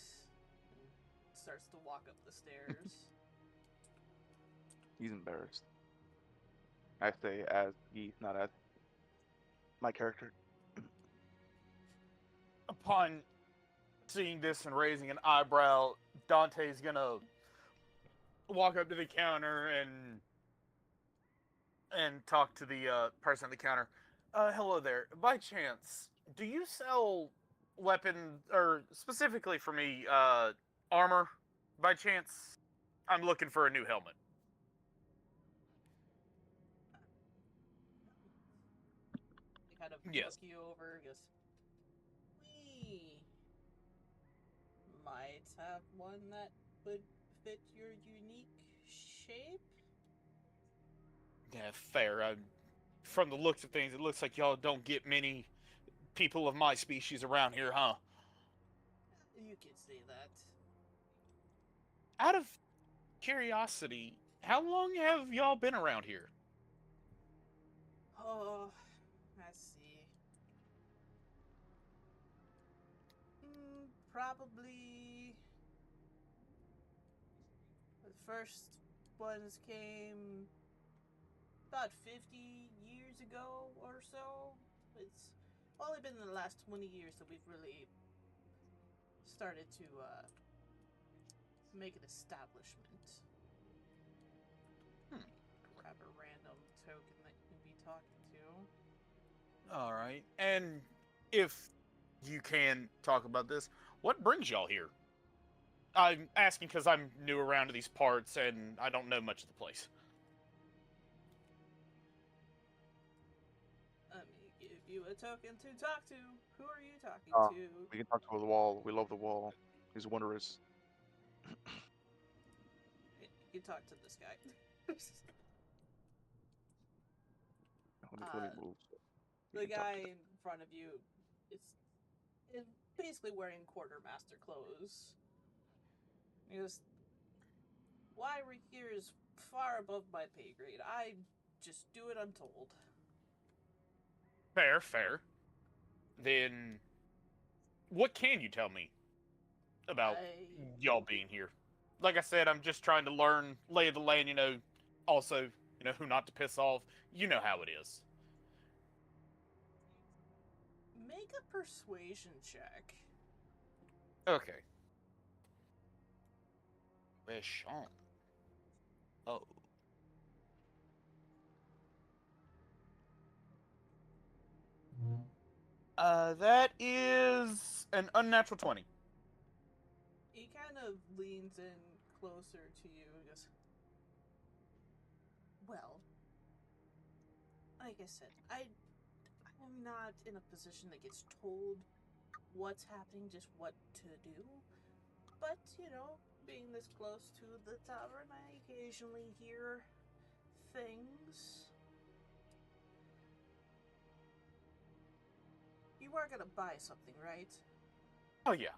and starts to walk up the stairs. He's embarrassed. I say as he, not as my character. Upon seeing this and raising an eyebrow, Dante's gonna walk up to the counter and talk to the person at the counter. Hello there. By chance, do you sell weapon, or specifically for me, armor? By chance, I'm looking for a new helmet. They kind of Yes. look you over and goes, "We might have one that would fit your unique shape." Yeah, fair. From the looks of things, it looks like y'all don't get many people of my species around here, huh? You could say that. Out of curiosity, how long have y'all been around here? Oh, let's see. Probably the first ones came about 50 years ago or so. It's only been in the last 20 years that we've really started to make an establishment. Grab a random token that you can be talking to. All right. And if you can talk about this, what brings y'all here? I'm asking because I'm new around to these parts and I don't know much of the place. Let me give you a token to talk to. Who are you talking Oh. to? We can talk to the wall. We love the wall. He's wondrous. You can talk to this guy. Let me move. We The can talk to guy in front of you is basically wearing quartermaster clothes. He goes, "Why we're here is far above my pay grade. I just do what I'm told." Fair. Then, what can you tell me about y'all being here? Like I said, I'm just trying to learn lay of the land, also, who not to piss off. You know how it is. Make a persuasion check. Okay. Where's Sean? Oh. That is an unnatural 20. He kind of leans in closer to you and goes, "Well, like I said, I'm not in a position that gets told what's happening, just what to do. But, being this close to the tavern, I occasionally hear things. You are gonna buy something, right?" Oh, yeah.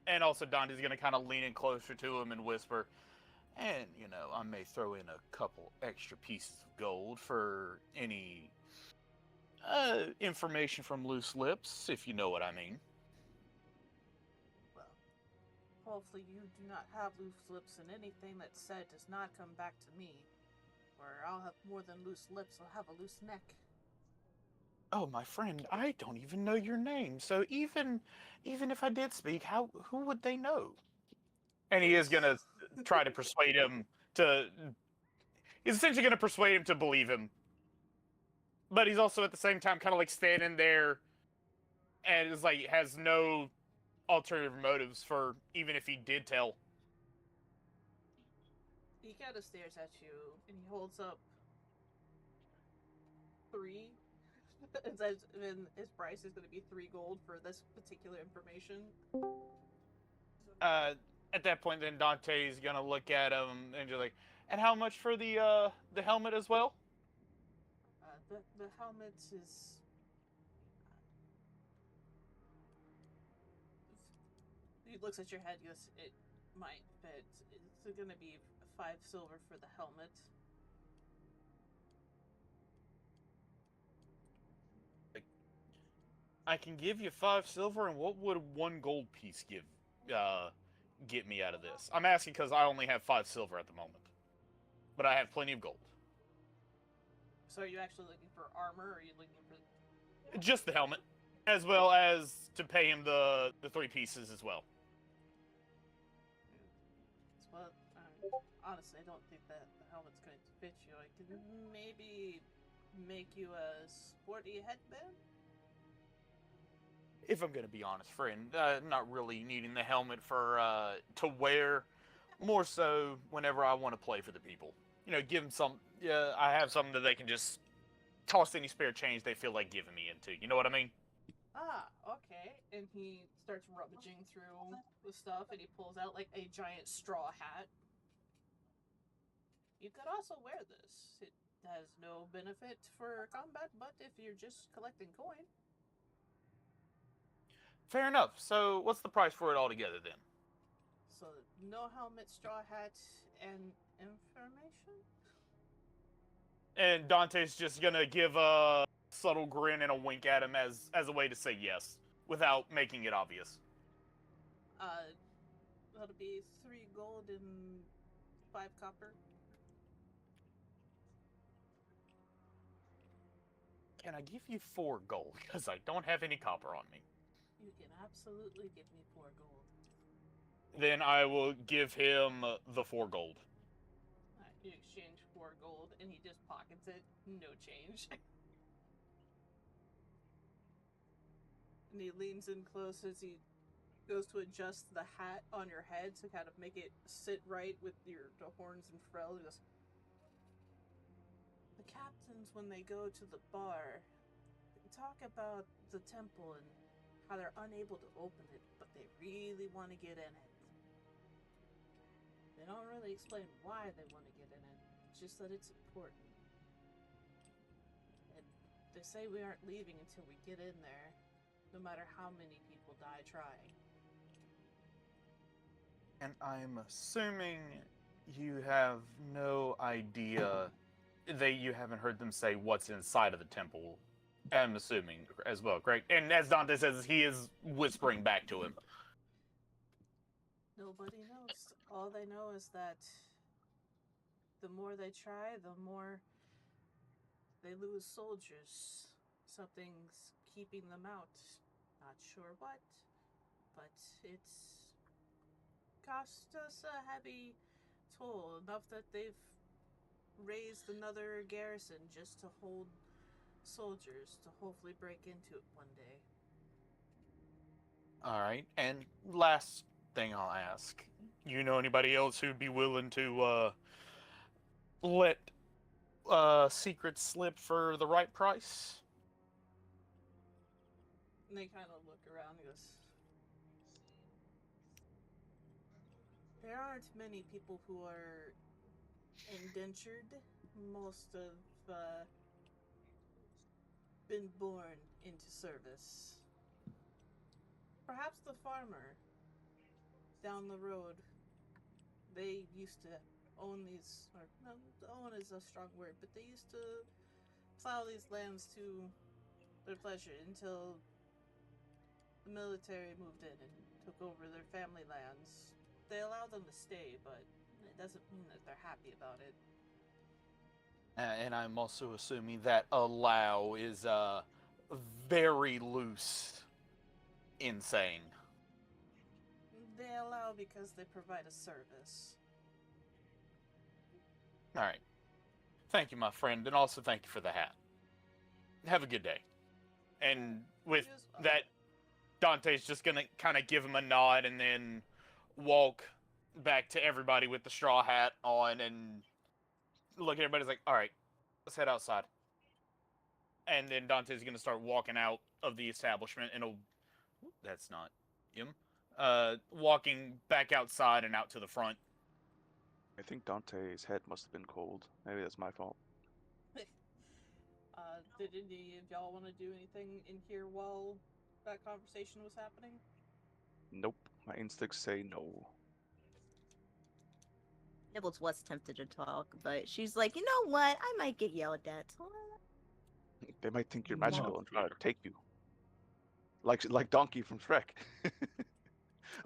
And also, Dante's gonna kind of lean in closer to him and whisper, and, I may throw in a couple extra pieces of gold for any information from loose lips, if you know what I mean. Well, hopefully you do not have loose lips, and anything that's said does not come back to me. Or I'll have more than loose lips, I'll have a loose neck. Oh, my friend, I don't even know your name. So even if I did speak, who would they know? And he is gonna try to persuade him to. He's essentially gonna persuade him to believe him. But he's also at the same time kind of like standing there, and is like has no alternative motives for even if he did tell. He kind of stares at you, and he holds up 3. And says, and his price is going to be 3 gold for this particular information. At that point, then Dante's gonna look at him and just like, and how much for the helmet as well? The helmet is. He looks at your head. He goes, "It might, but it's going to be 5 silver for the helmet." I can give you 5 silver, and what would 1 gold piece get me out of this? I'm asking because I only have 5 silver at the moment, but I have plenty of gold. So are you actually looking for armor, or are you looking for... Just the helmet, as well as to pay him the 3 pieces as well. Well, honestly, I don't think that the helmet's going to fit you. I could maybe make you a sporty headband? If I'm gonna be honest, friend, not really needing the helmet for to wear. More so whenever I want to play for the people. You know, give them some. Yeah, I have something that they can just toss any spare change they feel like giving me into. You know what I mean? Ah, okay. And he starts rummaging through the stuff, and he pulls out like a giant straw hat. You could also wear this. It has no benefit for combat, but if you're just collecting coin. Fair enough. So, what's the price for it all together then? So, no helmet, straw hat, and information? And Dante's just gonna give a subtle grin and a wink at him as a way to say yes, without making it obvious. That'll be 3 gold and 5 copper. Can I give you 4 gold? Because I don't have any copper on me. You can absolutely give me 4 gold. Then I will give him the 4 gold. Alright, you exchange 4 gold, and he just pockets it. No change. And he leans in close as he goes to adjust the hat on your head to kind of make it sit right with the horns and frill. He goes, the captains, when they go to the bar, they talk about the temple and how they're unable to open it, but they really want to get in it. They don't really explain why they want to get in it, just that it's important. And they say we aren't leaving until we get in there, no matter how many people die trying. And I'm assuming you have no idea that you haven't heard them say what's inside of the temple. I'm assuming as well, correct? And as Dante says, he is whispering back to him. Nobody knows. All they know is that the more they try, the more they lose soldiers. Something's keeping them out. Not sure what, but it's cost us a heavy toll, enough that they've raised another garrison just to hold soldiers to hopefully break into it one day. Alright, and last thing I'll ask. You know anybody else who'd be willing to let secrets slip for the right price? And they kind of look around and goes, there aren't many people who are indentured. Most have been born into service. Perhaps the farmer down the road, they used to own these, or no, own is a strong word, but they used to plow these lands to their pleasure until the military moved in and took over their family lands. They allow them to stay, but it doesn't mean that they're happy about it. And I'm also assuming that allow is very loose in saying. They allow because they provide a service. All right. Thank you, my friend, and also thank you for the hat. Have a good day. And with You as well. that, Dante's just gonna kind of give him a nod and then walk back to everybody with the straw hat on and look at everybody's like, all right, let's head outside. And then Dante's gonna start walking out of the establishment and that's not him. Walking back outside and out to the front. I think Dante's head must have been cold. Maybe that's my fault. Did any of y'all want to do anything in here while that conversation was happening? Nope. My instincts say no. Nibbles was tempted to talk, but she's like, you know what? I might get yelled at. So They might think you're No. magical and try to take you. Like Donkey from Shrek.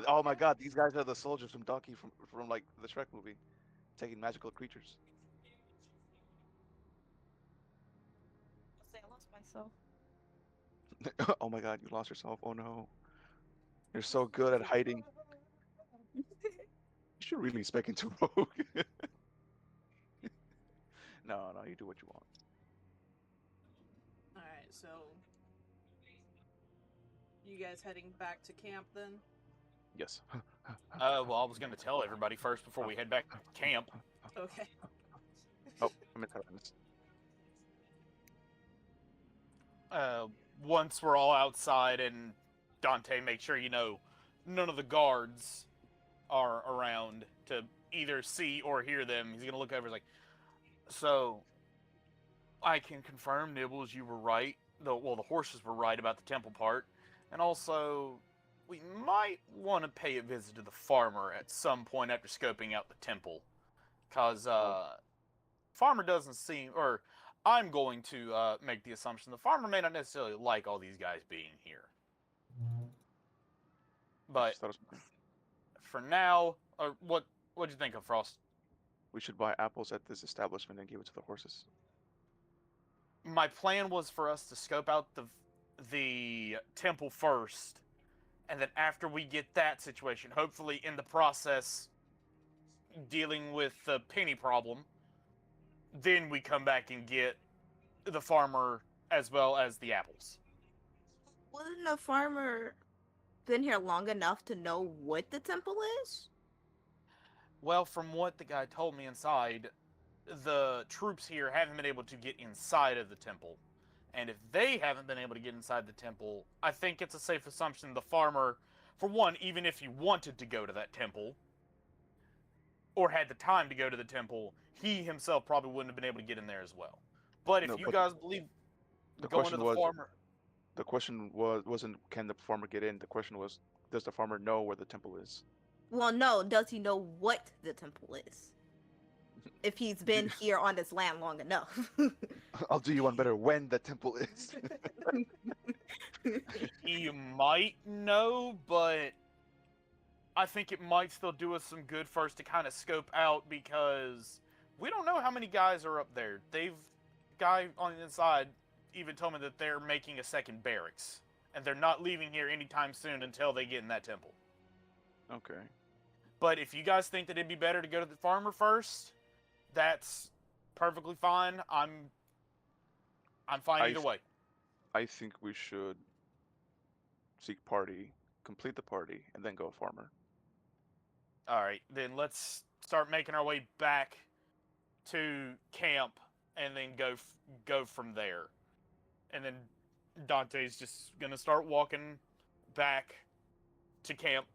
Oh my god, these guys are the soldiers from Donkey from like the Shrek movie, taking magical creatures. I'll say I lost myself. Oh my god, you lost yourself. Oh no. You're so good at hiding. You should really spec into Rogue. No, you do what you want. Alright, so you guys heading back to camp then? Yes. Well, I was gonna tell everybody first before we head back to camp. Okay. Oh, I'm in this. Once we're all outside and Dante makes sure none of the guards are around to either see or hear them, he's gonna look over and like, so I can confirm, Nibbles, you were right. The horses were right about the temple part, and also we might want to pay a visit to the farmer at some point after scoping out the temple, cause farmer doesn't seem, or I'm going to make the assumption the farmer may not necessarily like all these guys being here. But for now, what'd you think of, Frost? We should buy apples at this establishment and give it to the horses. My plan was for us to scope out the temple first, and then after we get that situation, hopefully in the process dealing with the penny problem, then we come back and get the farmer as well as the apples. Wasn't the farmer been here long enough to know what the temple is? Well, from what the guy told me inside, the troops here haven't been able to get inside of the temple. And if they haven't been able to get inside the temple, I think it's a safe assumption the farmer, for one, even if he wanted to go to that temple, or had the time to go to the temple, he himself probably wouldn't have been able to get in there as well. But if you guys believe going to the farmer... The question wasn't can the farmer get in? The question was, does the farmer know where the temple is? Well, no. Does he know what the temple is? If he's been here on this land long enough. I'll do you one better. When the temple is. You might know, but I think it might still do us some good first to kind of scope out, because we don't know how many guys are up there. Guy on the inside even told me that they're making a second barracks, and they're not leaving here anytime soon until they get in that temple. Okay. But if you guys think that it'd be better to go to the farmer first, that's perfectly fine. I'm fine either way. I think we should seek party, complete the party, and then go farmer. All right, then let's start making our way back to camp, and then go from there. And then Dante's just gonna start walking back to camp,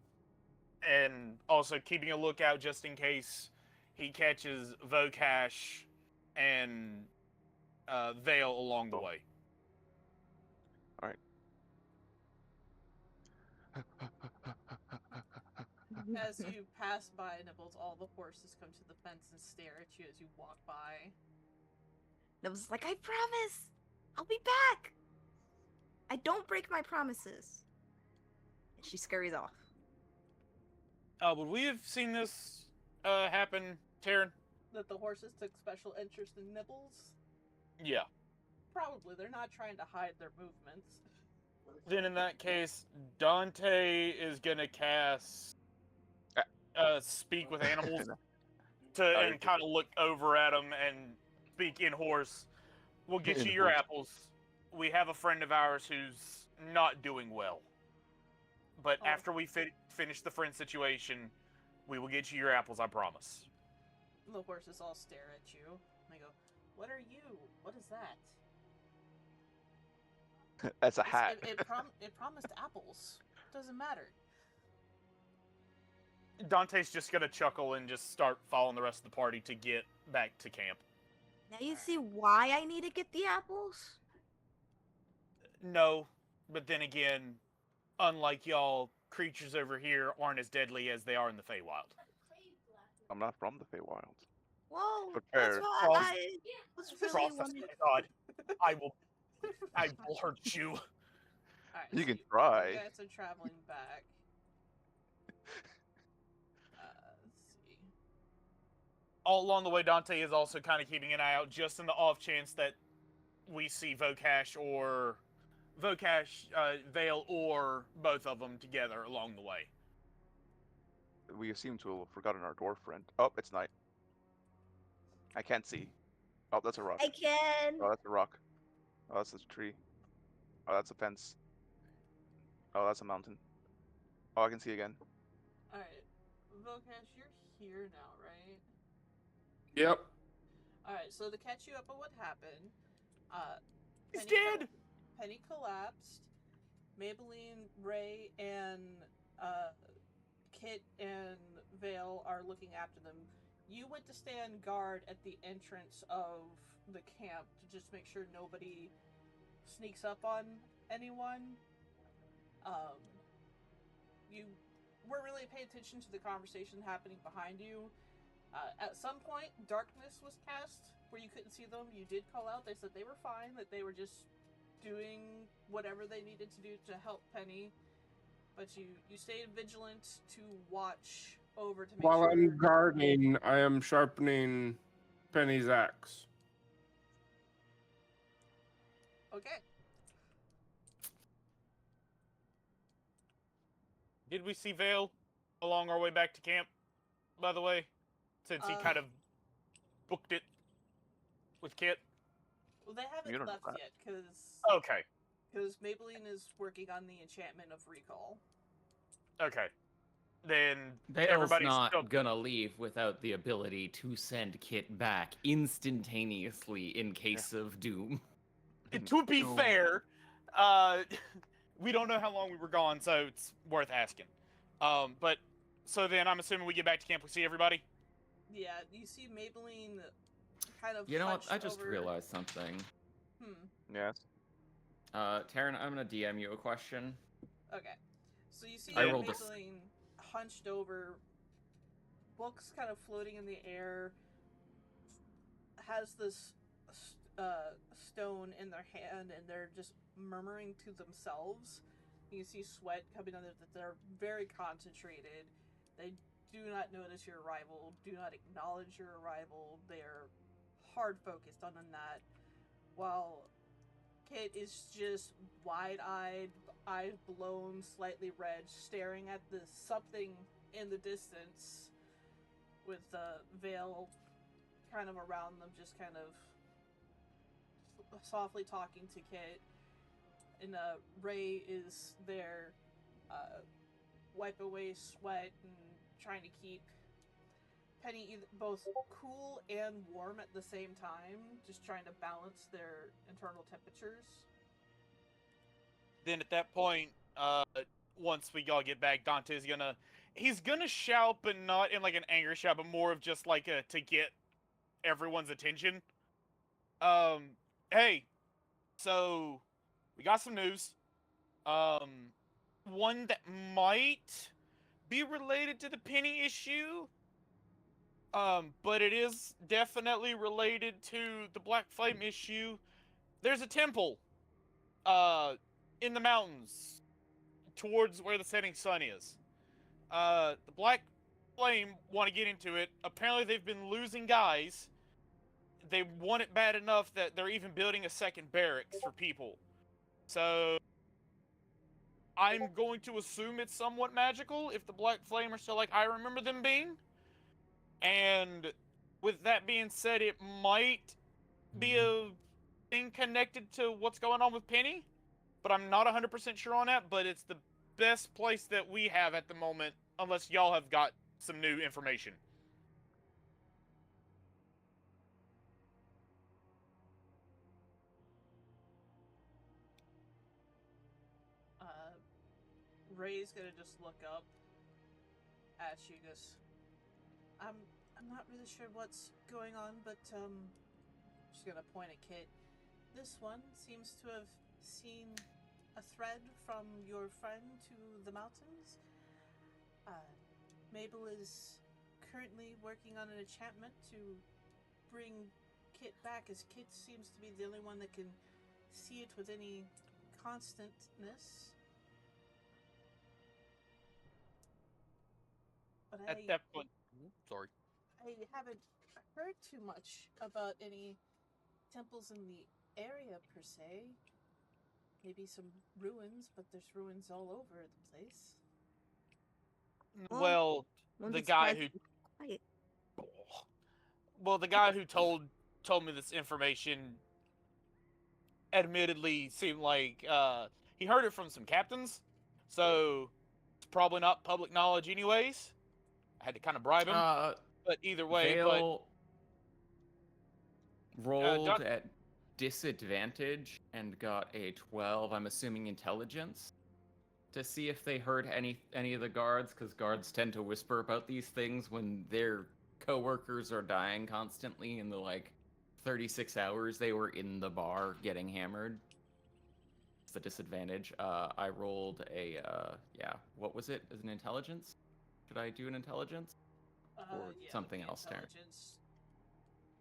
and also keeping a lookout just in case he catches Vokash and Vale along the way. All right. As you pass by Nibbles, all the horses come to the fence and stare at you as you walk by. Nibbles is like, I promise! I'll be back! I don't break my promises. And she scurries off. Would we have seen this happen, Taryn? that the horses took special interest in Nibbles? Yeah. Probably. They're not trying to hide their movements. Then in that case, Dante is gonna cast speak with animals and kind of look over at them and speak in horse. We'll get In you your horse. apples. We have a friend of ours who's not doing well. But Oh. after we finish the friend situation, we will get you your apples, I promise. The horses all stare at you. They go, "What are you? What is that?" That's a It's- hat. It promised apples. Doesn't matter. Dante's just gonna chuckle and just start following the rest of the party to get back to camp. Now you see why I need to get the apples? No, but then again, unlike y'all, creatures over here aren't as deadly as they are in the Feywild. I'm not from the Feywild. Whoa, Prepare. that's why Frost- I was really Frost, wondering. God, I will hurt you. All right, You so can You try. guys are traveling back. Let's see. All along the way, Dante is also kind of keeping an eye out, just in the off chance that we see Vokash, Vale, or both of them together along the way. We seem to have forgotten our dwarf friend. Oh, it's night. I can't see. Oh, that's a rock. I can. Oh, that's a rock. Oh, that's a tree. Oh, that's a fence. Oh, that's a mountain. Oh, I can see again. All right, Vokash, you're here now, right? Yep. All right, so to catch you up on what happened, He's Penny dead! Penny collapsed. Maybelline, Ray, and Kit and Vale are looking after them. You went to stand guard at the entrance of the camp to just make sure nobody sneaks up on anyone. You weren't really paying attention to the conversation happening behind you. At some point, darkness was cast where you couldn't see them. You did call out. They said they were fine, that they were just doing whatever they needed to do to help Penny. But you stayed vigilant to watch over to make While sure. I'm guarding, I am sharpening Penny's axe. Okay. Did we see Vale along our way back to camp, by the way? Since he kind of booked it with Kit? Well, they haven't You don't know left that. yet because Okay, Maybelline is working on the enchantment of recall. okay. Then Vale's everybody's not still... gonna leave without the ability to send Kit back instantaneously in case of doom. To be fair, we don't know how long we were gone, so it's worth asking. But, so then I'm assuming we get back to camp, we see everybody? Yeah, you see Maybelline kind of. You know what? hunched I just over- realized something. Yes. Taryn, I'm gonna DM you a question. Okay. So you see I rolled a Maybelline hunched over, books kind of floating in the air, has this stone in their hand, and they're just murmuring to themselves. You can see sweat coming on them, that they're very concentrated. They do not notice your arrival, do not acknowledge your arrival. They're hard focused on that. While Kit is just wide-eyed, eyes blown, slightly red, staring at the something in the distance, with the veil kind of around them, just kind of softly talking to Kit. And Ray is there, wipe away sweat and trying to keep Penny both cool and warm at the same time, just trying to balance their internal temperatures. Then at that point, once we all get back, Dante's he's gonna shout, but not in like an angry shout, but more of just like to get everyone's attention. Hey, so we got some news. One that might be related to the Penny issue. But it is definitely related to the Black Flame issue. There's a temple, in the mountains, towards where the setting sun is. The Black Flame want to get into it. Apparently, they've been losing guys. They want it bad enough that they're even building a second barracks for people. So, I'm going to assume it's somewhat magical if the Black Flame are still like I remember them being. And with that being said, it might be a thing connected to what's going on with Penny, but I'm not 100% sure on that. But it's the best place that we have at the moment, unless y'all have got some new information. Ray's gonna just look up at you. Goes, I'm not really sure what's going on, but she's gonna point at Kit. This one seems to have seen a thread from your friend to the mountains. Mabel is currently working on an enchantment to bring Kit back, as Kit seems to be the only one that can see it with any constantness. But At that point, sorry. I haven't heard too much about any temples in the area per se. Maybe some ruins, but there's ruins all over the place. Well, One the that's guy surprisingly who quiet. Well, the guy who told me this information admittedly seemed like he heard it from some captains, so it's probably not public knowledge anyways. I had to kind of bribe him, but either way, Vale rolled Doc- at disadvantage and got a 12. I'm assuming intelligence to see if they heard any of the guards, because guards tend to whisper about these things when their coworkers are dying constantly in the 36 hours they were in the bar getting hammered. It's the disadvantage. I rolled a what was it? As an intelligence? Should I do an intelligence? Or Yeah, something the else, Taryn? intelligence.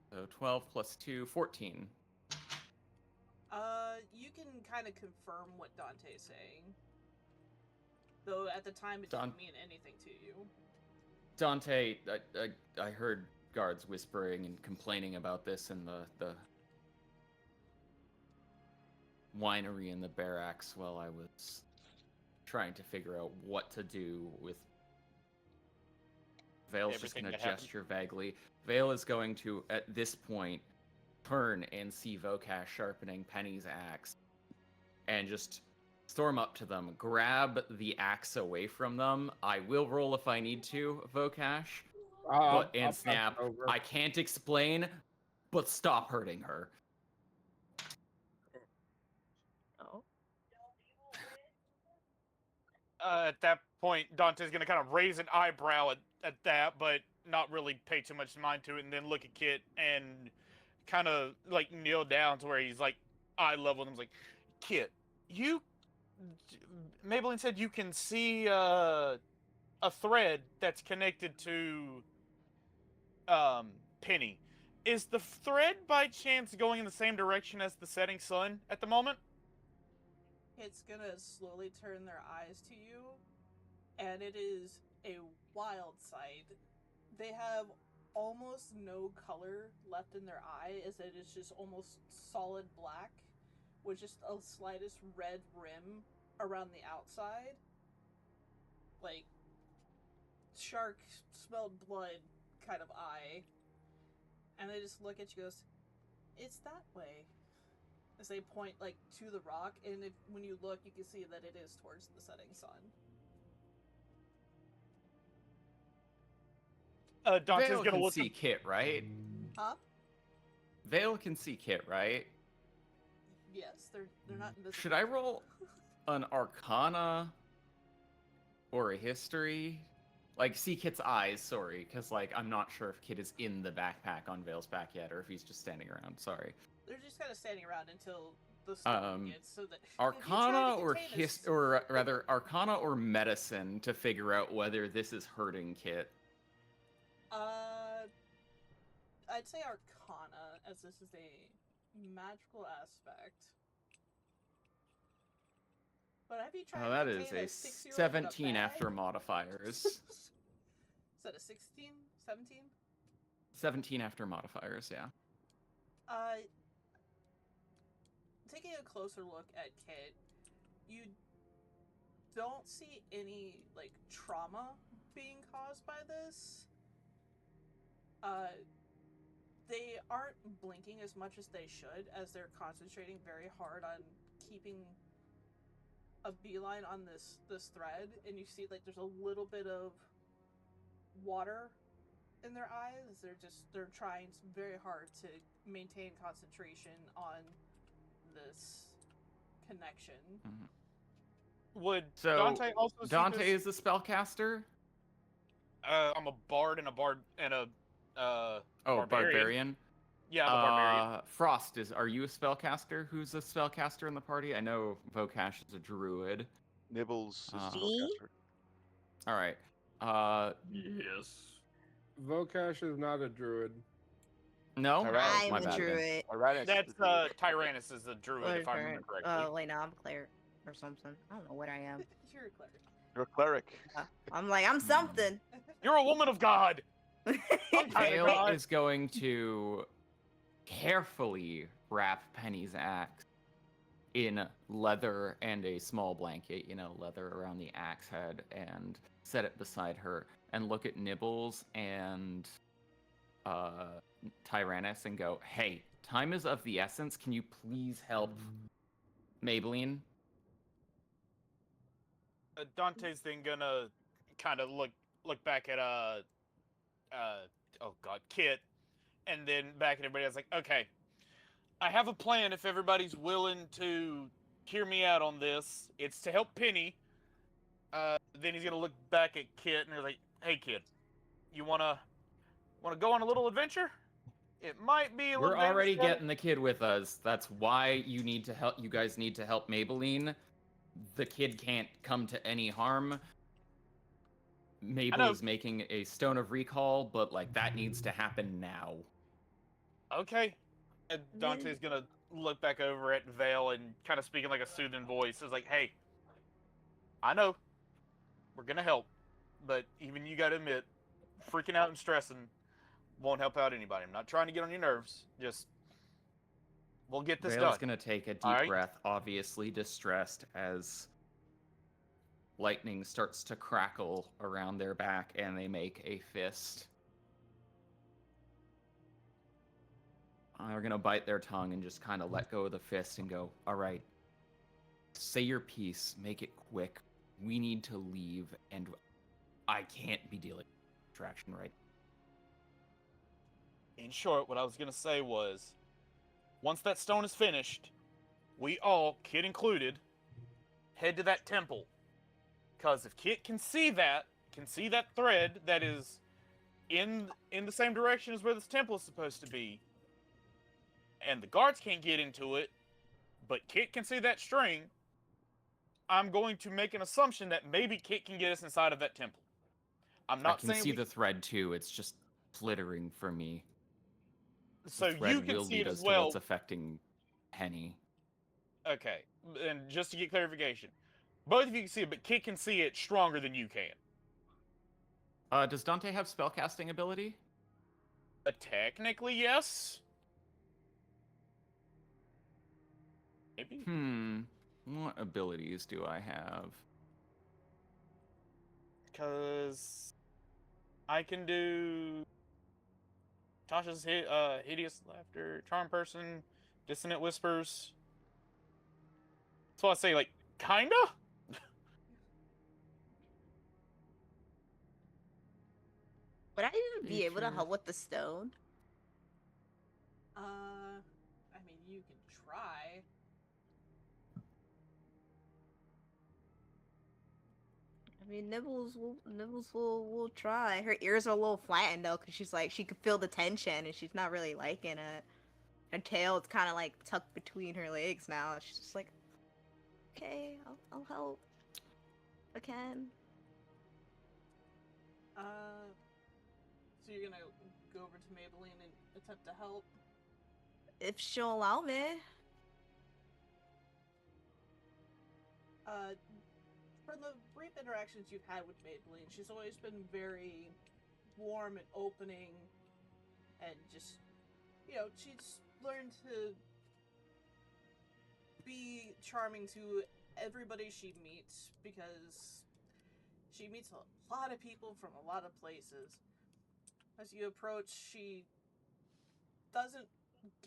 So 12 plus 2, 14. You can kind of confirm what Dante's saying. Though at the time it didn't mean anything to you. Dante, I heard guards whispering and complaining about this in the winery in the barracks while I was trying to figure out what to do with... Vale's just Everything going to that happened. gesture vaguely. Vale is going to, at this point, turn and see Vokash sharpening Penny's axe and just storm up to them, grab the axe away from them. I will roll if I need to, Vokash. But I'll and pass snap, it over. I can't explain, but stop hurting her. Oh. At that point, Dante's gonna kind of raise an eyebrow at that, but not really pay too much mind to it, and then look at Kit and kind of kneel down to where he's eye level, and he's like, "Kit, you." Maybelline said you can see a thread that's connected to Penny. Is the thread by chance going in the same direction as the setting sun at the moment? It's gonna slowly turn their eyes to you, and it is a wild sight. They have almost no color left in their eye, as it is just almost solid black, with just a slightest red rim around the outside. Like, shark smelled blood kind of eye. And they just look at you and goes, "It's that way." As they point to the rock, and when you look, you can see that it is towards the setting sun. Dante's Vale gonna can look. see Kit, right? Huh? Vale can see Kit, right? Yes, they're not invisible. Should I roll an Arcana or a History? See Kit's eyes, sorry, because I'm not sure if Kit is in the backpack on Vale's back yet, or if he's just standing around. Sorry. They're just kind of standing around until the storm gets, so that Arcana or rather Arcana or Medicine to figure out whether this is hurting Kit. I'd say Arcana, as this is a magical aspect. But have you tried? Oh, that is contain a 6-year-old in 17 bag? after modifiers. Is that a 16? 17? 17 after modifiers, yeah. Taking a closer look at Kit, you don't see any, like, trauma being caused by this. They aren't blinking as much as they should, as they're concentrating very hard on keeping a beeline on this thread, and you see, like, there's a little bit of water in their eyes. They're trying very hard to maintain concentration on this connection. Would So, Dante also see Dante this? is a spellcaster? I'm a bard and a Barbarian. Yeah, I'm a barbarian. Frost, are you a spellcaster? Who's a spellcaster in the party? I know Vokash is a druid. Nibbles is a Me? spellcaster. All right. Yes. Vokash is not a druid. No? Tyrannus. Oh, I'm my a bad then. druid. Tyrannus is That's the druid. Tyrannus is the druid, if I remember correctly. Wait, no, I'm a cleric or something. I don't know what I am. You're a cleric. You're a cleric. I'm something. You're a woman of God. Vale God. is going to carefully wrap Penny's axe in leather and a small blanket, leather around the axe head, and set it beside her, and look at Nibbles and Tyrannus and go, "Hey, time is of the essence. Can you please help Maybelline?" Dante's then gonna kind of look back at oh god, Kit, and then back at everybody else, like, okay, I have a plan if everybody's willing to hear me out on this. It's to help Penny. Then he's gonna look back at Kit and he's like, hey kid, you wanna go on a little adventure? It might be a little We're already dangerous, getting the kid with us. That's why you need to help. You guys need to help Maybelline. The kid can't come to any harm. Mabel is making a stone of recall, but like that needs to happen now. Okay. And Dante's gonna look back over at Vale and kind of speaking like a soothing voice. Is like, hey, I know we're gonna help, but even you gotta admit, freaking out and stressing won't help out anybody. I'm not trying to get on your nerves. Just we'll get this Vale's done. gonna take a deep All right? breath, obviously distressed as lightning starts to crackle around their back and they make a fist. They're gonna bite their tongue and just kind of let go of the fist and go, all right, say your piece, make it quick. We need to leave, and I can't be dealing with distraction right. In short, what I was gonna say was, once that stone is finished, we all, Kit included, head to that temple. Because if Kit can see that thread that is in the same direction as where this temple is supposed to be, and the guards can't get into it, but Kit can see that string, I'm going to make an assumption that maybe Kit can get us inside of that temple. I'm not I can saying see the thread too. It's just flittering for me. so The thread you can will see lead it us as to well. what's affecting Penny. Okay, and just to get clarification, both of you can see it, but Kit can see it stronger than you can. Does Dante have spellcasting ability? Technically, yes. Maybe. What abilities do I have? Because I can do Tasha's hideous laughter, charm person, dissonant whispers. So I say, like, kinda. Would I even be able to Nature. help with the stone? I mean, you can try. I mean, Nibbles will try. Her ears are a little flattened though, because she's like she could feel the tension and she's not really liking it. Her tail is kind of like tucked between her legs now. She's just like, okay, I'll help. I can. So you're gonna go over to Maybelline and attempt to help? If she'll allow me. For the brief interactions you've had with Maybelline, she's always been very warm and opening, and just, you know, she's learned to be charming to everybody she meets, because she meets a lot of people from a lot of places. As you approach, she doesn't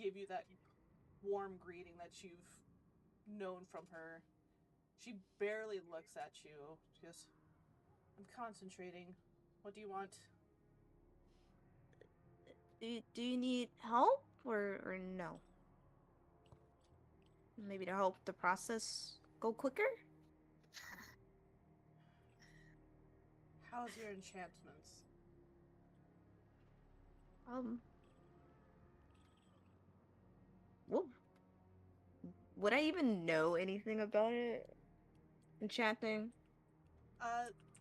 give you that warm greeting that you've known from her. She barely looks at you. She goes, I'm concentrating. What do you want? Do you need help or no? Maybe to help the process go quicker? How's your enchantments? Well, would I even know anything about it? Enchanting?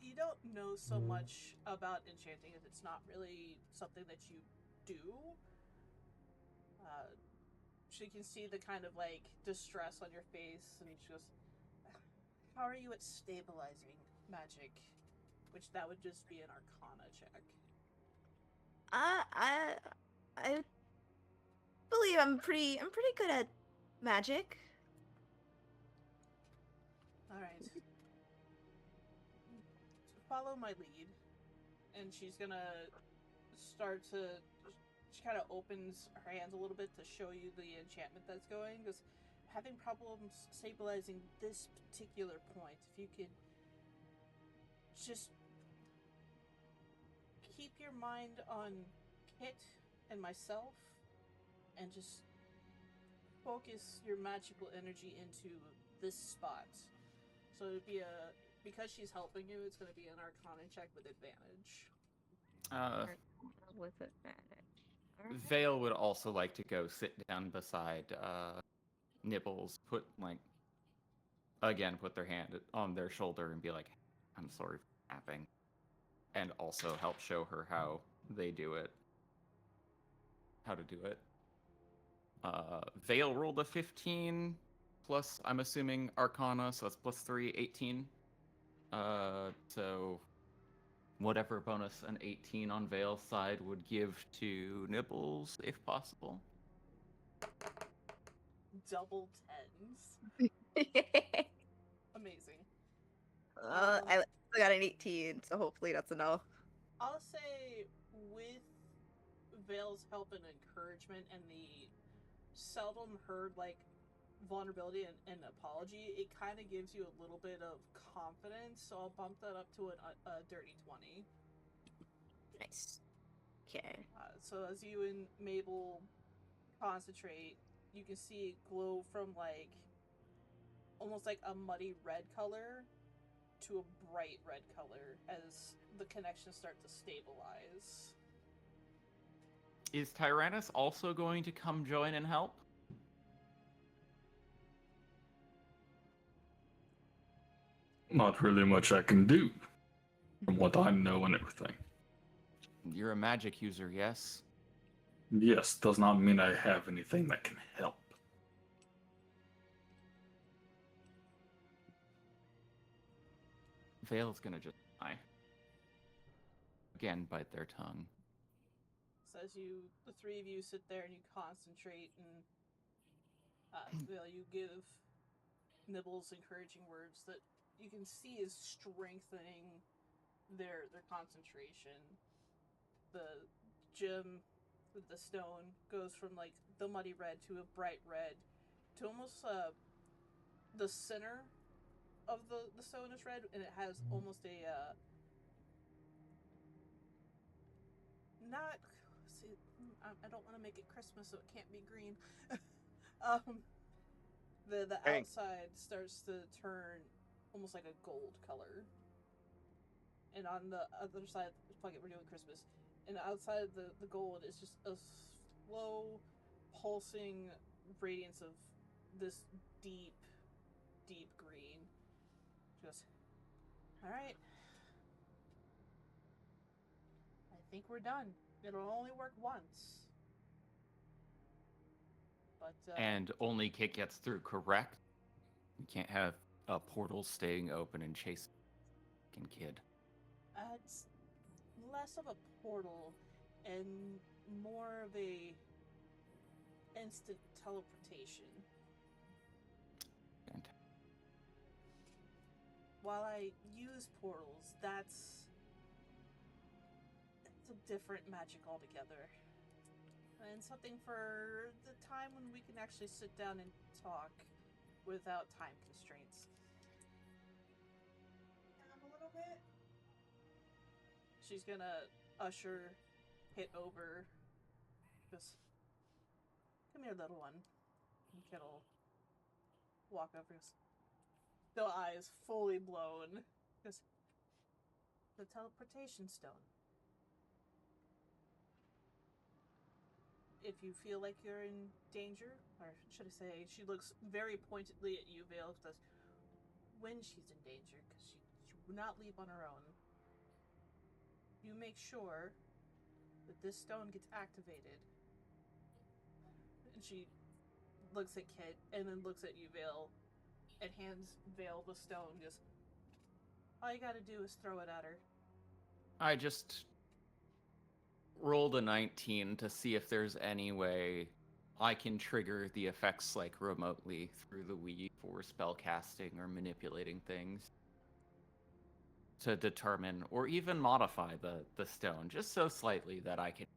You don't know so much about enchanting if it's not really something that you do. She can see the kind of like distress on your face, and she goes, how are you at stabilizing magic? Which that would just be an Arcana check. I believe I'm pretty good at magic. Alright. Follow my lead. And she's gonna start to... She kind of opens her hands a little bit to show you the enchantment that's going. Because having problems stabilizing this particular point, if you could just keep your mind on Kit and myself, and just focus your magical energy into this spot. So it'd be because she's helping you, it's going to be an Arcana check with advantage. With advantage. Alright. Vale would also like to go sit down beside Nibbles, put their hand on their shoulder and be like, I'm sorry for napping. And also help show her how they do it. How to do it. Vale rolled a 15 plus, I'm assuming, Arcana, so that's plus 3, 18. So whatever bonus an 18 on Vale's side would give to Nibbles, if possible. Double tens. Amazing. I got an 18, so hopefully that's enough. I'll say with Vale's help and encouragement and the seldom heard like vulnerability and apology, it kind of gives you a little bit of confidence, so I'll bump that up to a dirty 20. Nice. Okay. So as you and Mabel concentrate, you can see it glow from like almost like a muddy red color to a bright red color as the connections start to stabilize. Is Tyrannus also going to come join and help? Not really much I can do from what I know and everything. You're a magic user, yes? Yes, does not mean I have anything that can help. Vale's gonna just die. Again, bite their tongue. So as the three of you sit there and you concentrate, and Vale, you give Nibbles encouraging words that you can see is strengthening their concentration. The gem with the stone goes from like the muddy red to a bright red to almost the center of the stone is red, and it has almost a not see, I don't want to make it Christmas, so it can't be green. The Hank. outside starts to turn almost like a gold color, and on the other side, fuck it, we're doing Christmas. And outside the gold is just a slow, pulsing radiance of this deep, deep green. She goes, all right. I think we're done. It'll only work once. But, And only Kit gets through, correct? You can't have a portal staying open and chase a kid. It's less of a portal and more of a instant teleportation. Fantastic. While I use portals, that's a different magic altogether. And something for the time when we can actually sit down and talk without time constraints. A little bit. She's gonna usher Hit over. Just come here, little one. And Kit'll walk over. The eyes fully blown. Goes, the teleportation stone. If you feel like you're in danger, or should I say, she looks very pointedly at you, Vale, says, when she's in danger, because she will not leave on her own. You make sure that this stone gets activated. And she looks at Kit, and then looks at you, Vale, and hands Vale the stone. Just, all you gotta do is throw it at her. I just rolled a 19 to see if there's any way I can trigger the effects like remotely through the Wii for spell casting or manipulating things to determine or even modify the stone just so slightly that I can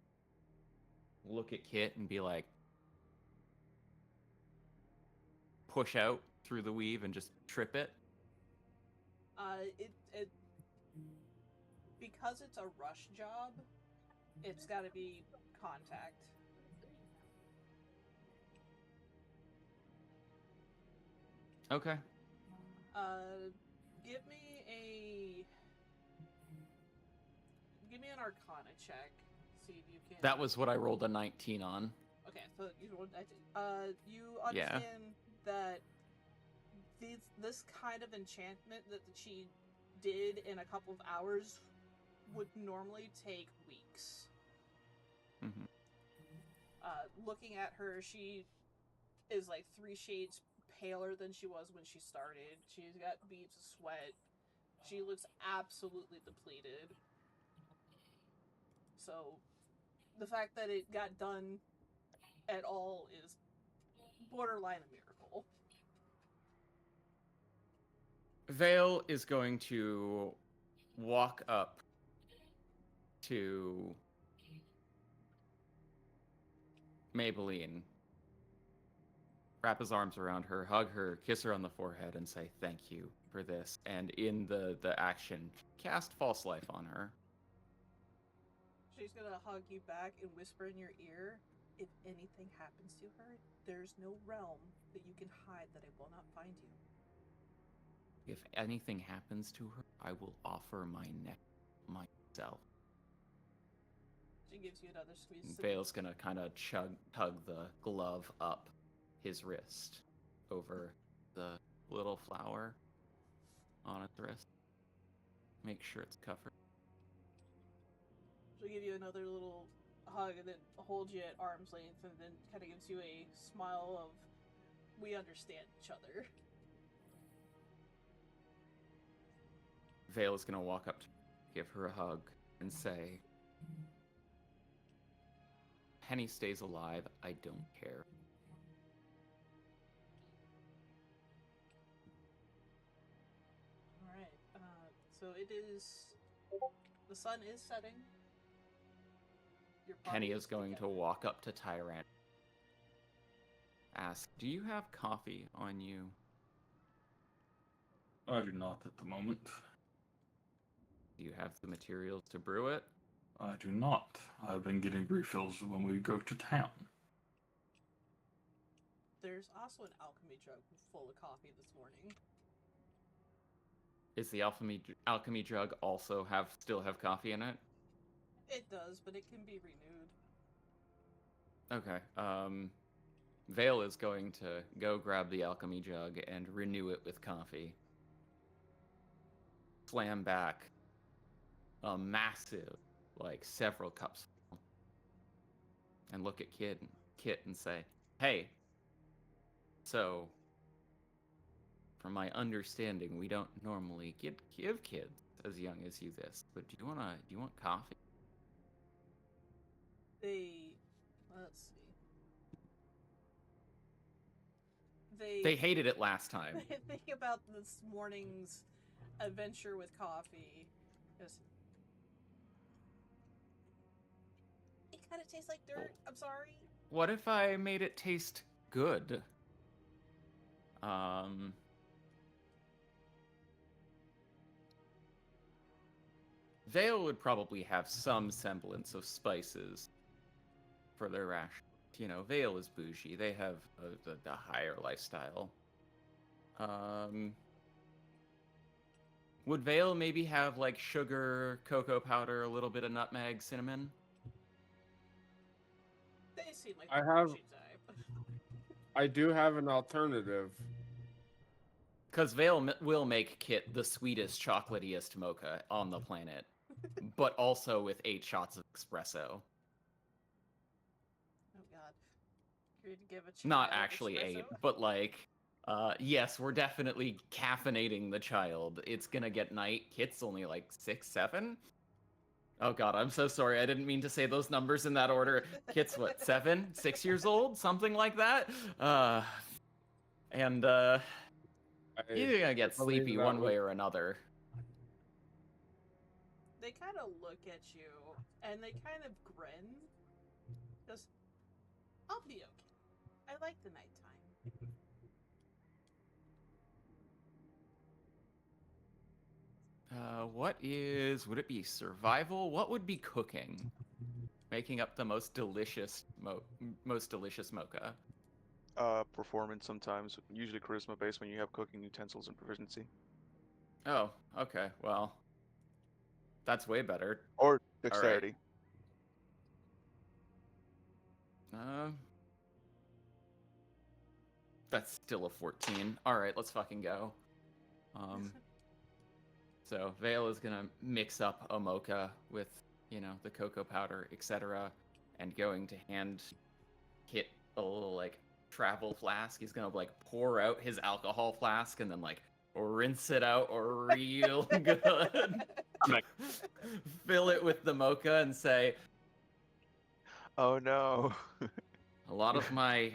look at Kit and be like, push out through the weave and just trip it. It because it's a rush job, it's got to be contact. Okay. Give me an Arcana check. See if you can. That was what I rolled a 19 on. Okay, so you rolled. You understand that this kind of enchantment that she did in a couple of hours would normally take weeks. Mm-hmm. Looking at her, she is like 3 shades paler than she was when she started. She's got beads of sweat. She looks absolutely depleted. So, the fact that it got done at all is borderline a miracle. Vale is going to walk up to Maybelline, wrap his arms around her, hug her, kiss her on the forehead, and say thank you for this. And in the action, cast False Life on her. She's gonna hug you back and whisper in your ear, if anything happens to her, there's no realm that you can hide that I will not find you. If anything happens to her, I will offer my neck myself. She gives you another squeeze. Vale's gonna kind of tug the glove up his wrist over the little flower on its wrist. Make sure it's covered. She'll give you another little hug and then hold you at arm's length and then kind of gives you a smile of, we understand each other. Vale is gonna walk up to give her a hug and say, Penny stays alive, I don't care. Alright, so it is... The sun is setting. Your Penny party is going to together. walk up to Tyrant. Ask, do you have coffee on you? I do not at the moment. Do you have the materials to brew it? I do not. I've been getting refills when we go to town. There's also an alchemy jug full of coffee this morning. Is the alchemy jug also still have coffee in it? It does, but it can be renewed. Okay. Vale is going to go grab the alchemy jug and renew it with coffee. Slam back a massive, like several cups, and look at Kit and say, "Hey. So, from my understanding, we don't normally give kids as young as you this, but do you want coffee? Let's see. They hated it last time. They think about this morning's adventure with coffee. Just, it kind of tastes like dirt. I'm sorry. What if I made it taste good? Vale would probably have some semblance of spices for their ration. You know, Vale is bougie. They have a higher lifestyle. Would Vale maybe have like sugar, cocoa powder, a little bit of nutmeg, cinnamon? They seem like I the have- bougie type. I do have an alternative. Because Vale will make Kit the sweetest, chocolatiest mocha on the planet, but also with 8 shots of espresso. Oh god. You're gonna give a Not child actually 8, espresso? but like, yes, we're definitely caffeinating the child. It's gonna get night. Kit's only like 6, 7? Oh god, I'm so sorry. I didn't mean to say those numbers in that order. Kit's what, 7? 6 years old? Something like that? You're gonna get believe sleepy that one was- way or another. They kind of look at you and they kind of grin. Just, I'll be okay. I like the nighttime. Would it be survival? What would be cooking? Making up the most delicious mocha. Performance sometimes, usually charisma based when you have cooking utensils and proficiency. Oh, okay. Well, that's way better. Or dexterity. That's still a 14. All right, let's fucking go. So Vale is gonna mix up a mocha with, you know, the cocoa powder, etc., and going to hand Kit a little like travel flask. He's gonna like pour out his alcohol flask and then like rinse it out real good. Fill it with the mocha and say, Oh no. a lot of my...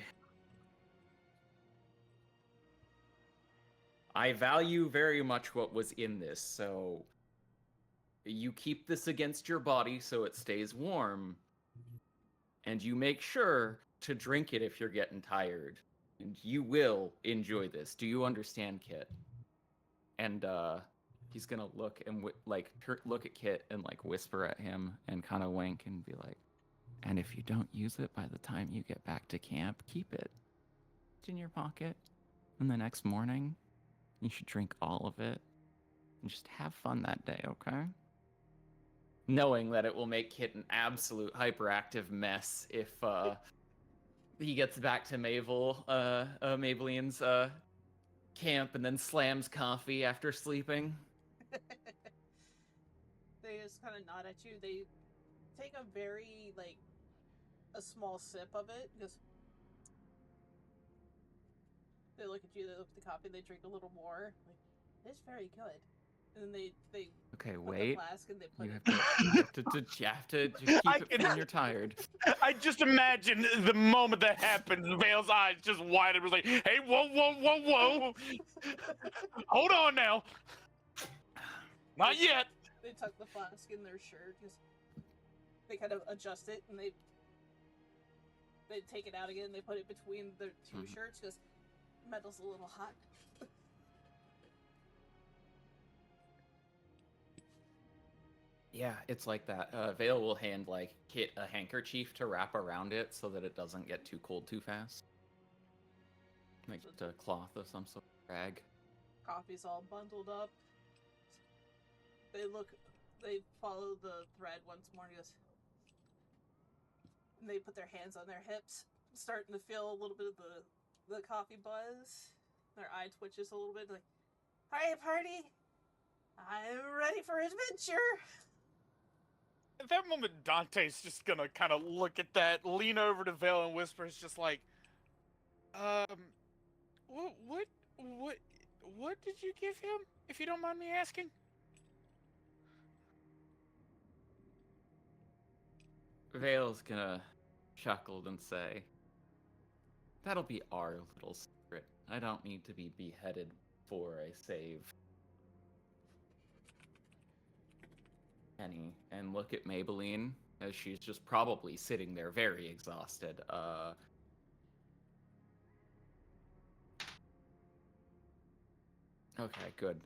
I value very much what was in this, so you keep this against your body so it stays warm, and you make sure to drink it if you're getting tired, and you will enjoy this. Do you understand, Kit? And he's gonna look and look at Kit and like whisper at him and kind of wink and be like, and if you don't use it by the time you get back to camp, keep it. It's in your pocket. And the next morning, you should drink all of it and just have fun that day, okay? Knowing that it will make Kit an absolute hyperactive mess if he gets back to Mabelian's camp and then slams coffee after sleeping. They just kind of nod at you. They take a very, like, a small sip of it. Just, they look at you, they look at the coffee, they drink a little more. Like, it's very good. And then they Okay, put wait. the flask and they put You it. have to keep I it can- when you're tired. I just imagine the moment that happens, Vale's eyes just widen. Was like, "Hey, whoa, whoa, whoa, whoa! Hold on now, not yet." They tuck the flask in their shirt. Just, they kind of adjust it and they take it out again. They put it between their two shirts because metal's a little hot. Yeah, it's like that. Vale will hand like Kit a handkerchief to wrap around it so that it doesn't get too cold too fast. Like a cloth of some sort of rag. Coffee's all bundled up. They follow the thread once more. And they put their hands on their hips, starting to feel a little bit of the coffee buzz. Their eye twitches a little bit, like, "Hi, party! I'm ready for adventure!" At that moment, Dante's just gonna kind of look at that, lean over to Vale, and whisper, "It's just like, what did you give him? If you don't mind me asking." Vale's gonna chuckle and say, "That'll be our little secret. I don't need to be beheaded before I save Penny." And look at Maybelline as she's just probably sitting there very exhausted. Okay, good.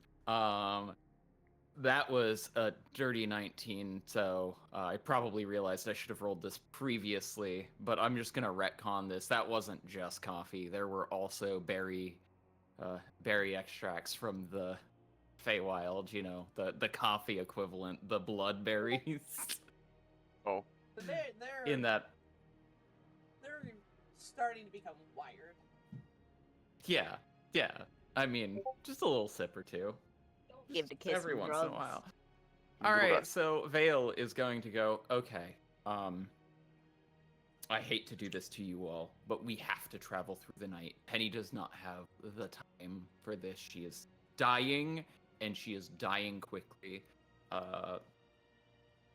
That was a dirty 19, so I probably realized I should have rolled this previously, but I'm just gonna retcon this. That wasn't just coffee. There were also berry extracts from the Feywild, you know, the coffee equivalent, the blood berries. Oh, But they're In that, they're starting to become wired. yeah. I mean, just a little sip or two. Give the Just kids every some once drugs. in a while. You All do right, that. so Vale is going to go, okay, I hate to do this to you all, but we have to travel through the night. Penny does not have the time for this. She is dying, and she is dying quickly.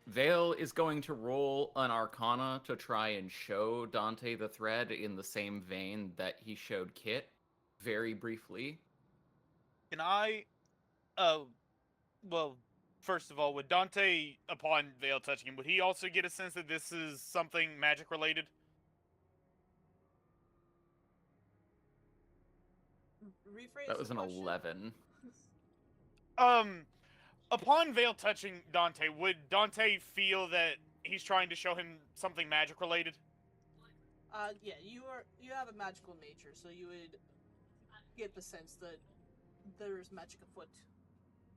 Vale is going to roll an Arcana to try and show Dante the thread in the same vein that he showed Kit, very briefly. Can I, well, first of all, would Dante, upon Vale touching him, would he also get a sense that this is something magic related? Rephrase That was the an question. 11. Upon Vale touching Dante, would Dante feel that he's trying to show him something magic related? Yeah, you have a magical nature, so you would get the sense that there's magic afoot.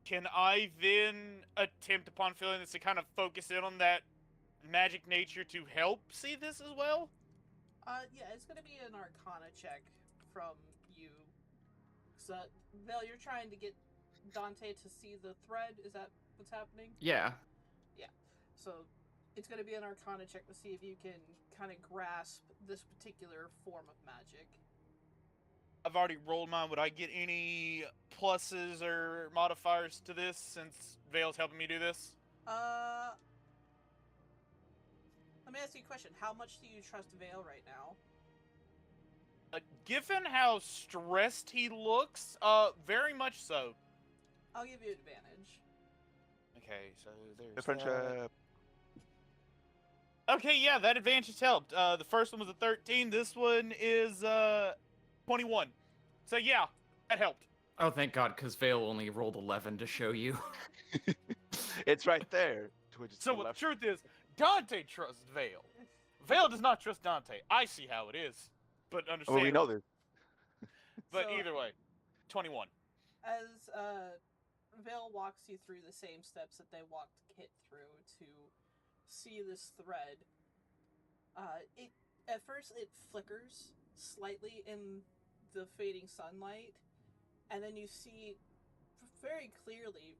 Can I then attempt upon feeling this to kind of focus in on that magic nature to help see this as well? Yeah, it's gonna be an Arcana check from you. So, Vel, you're trying to get Dante to see the thread. Is that what's happening? Yeah. So, it's gonna be an Arcana check to see if you can kind of grasp this particular form of magic. I've already rolled mine. Would I get any pluses or modifiers to this since Vale's helping me do this? Let me ask you a question. How much do you trust Vale right now? Given how stressed he looks, very much so. I'll give you advantage. Okay, so there's the friendship. Okay, yeah, that advantage helped. The first one was a 13. This one is 21. So yeah, that helped. Oh, thank God, because Vale only rolled 11 to show you. It's right there. Twitch is to So the what left. the truth is, Dante trusts Vale. Vale does not trust Dante. I see how it is, but understand. Well, we know this. But So- either way, 21. As Vale walks you through the same steps that they walked Kit through to see this thread, it at first it flickers slightly in the fading sunlight, and then you see very clearly.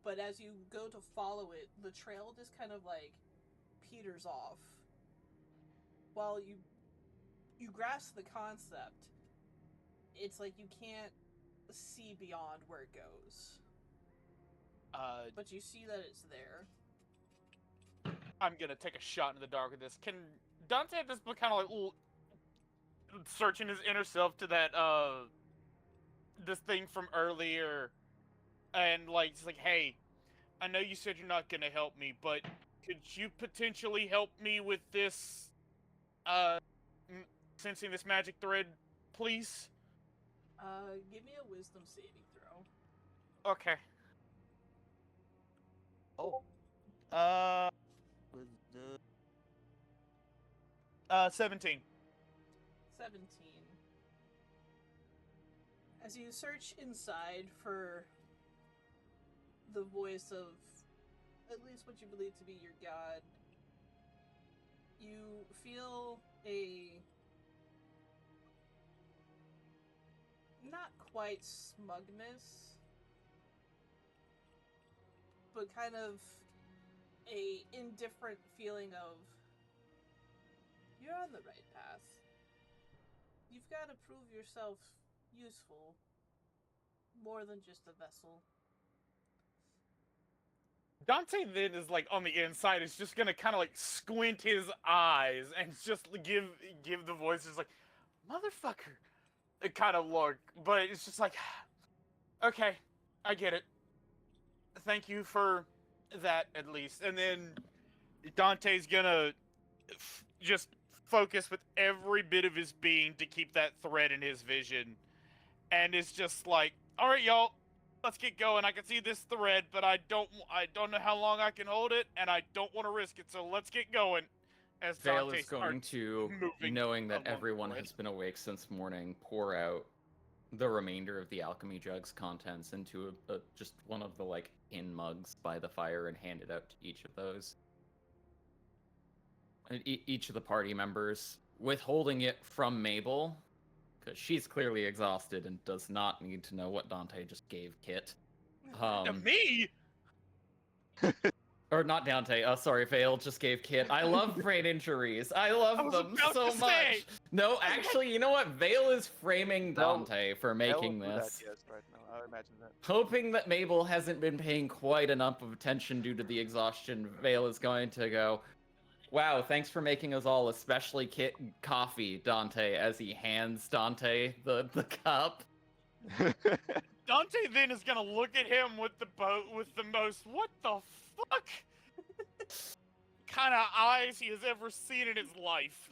But as you go to follow it, the trail just kind of like peters off. While you grasp the concept, it's like you can't see beyond where it goes. But you see that it's there. I'm gonna take a shot in the dark with this. Can Dante at this point kind of like searching his inner self to that this thing from earlier, and like it's like, hey, I know you said you're not gonna help me, but could you potentially help me with this sensing this magic thread, please? Give me a wisdom saving throw. Okay. Oh. Was the 17. 17. As you search inside for the voice of at least what you believe to be your god, you feel a not quite smugness, but kind of a indifferent feeling of you're on the right path. You've got to prove yourself useful, more than just a vessel. Dante then is like on the inside is just gonna kind of like squint his eyes and just give the voices like, motherfucker, a kind of look, but it's just like, okay, I get it. Thank you for that at least. And then Dante's gonna just focus with every bit of his being to keep that thread in his vision, and it's just like, all right, y'all. Let's get going. I can see this thread, but I don't know how long I can hold it, and I don't want to risk it. So let's get going. As Vale Dante is going starts to, moving knowing that along the everyone thread. has been awake since morning, pour out the remainder of the alchemy jug's contents into just one of the like in mugs by the fire and hand it out to each of those. And each of the party members, withholding it from Mabel, because she's clearly exhausted and does not need to know what Dante just gave Kit. Me? Or not Dante. Sorry, Vale just gave Kit. I love brain injuries. I love was them about so to much. say. No, actually, you know what? Vale is framing They'll- Dante for They'll making do that, this. yes, right now. I imagine that. Hoping that Mabel hasn't been paying quite enough of attention due to the exhaustion, Vale is going to go, wow, thanks for making us all, especially Kit, coffee, Dante, as he hands Dante the cup. Dante then is gonna look at him with the most what the fuck kind of eyes he has ever seen in his life.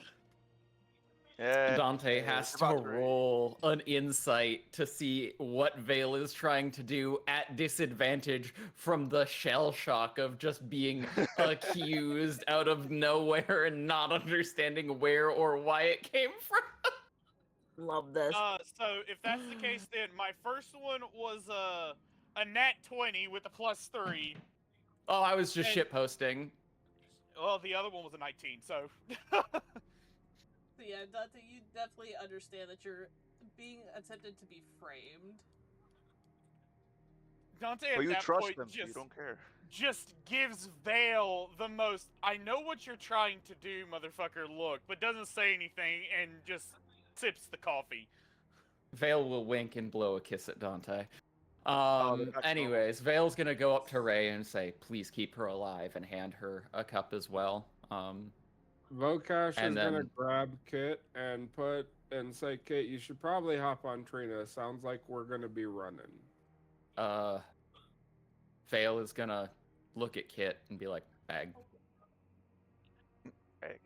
Yeah. Dante yeah, has it's to about right. roll an insight to see what Vale is trying to do at disadvantage from the shell shock of just being accused out of nowhere and not understanding where or why it came from. Love this. So if that's the case, then my first one was a nat 20 with a +3. Oh, I was just And- shit posting. Well, the other one was a 19. So So yeah, Dante, you definitely understand that you're being attempted to be framed. Dante But at you that trust point them, so you don't care. just gives Vale the most I know what you're trying to do, motherfucker look, but doesn't say anything and just sips the coffee. Vale will wink and blow a kiss at Dante. they're not normal. Anyways, Vale's gonna go up to Ray and say, please keep her alive, and hand her a cup as well. Vokash And is gonna then- grab Kit and say, Kit, you should probably hop on Trina. Sounds like we're gonna be running. Vale is gonna look at Kit and be like, bag. Egg.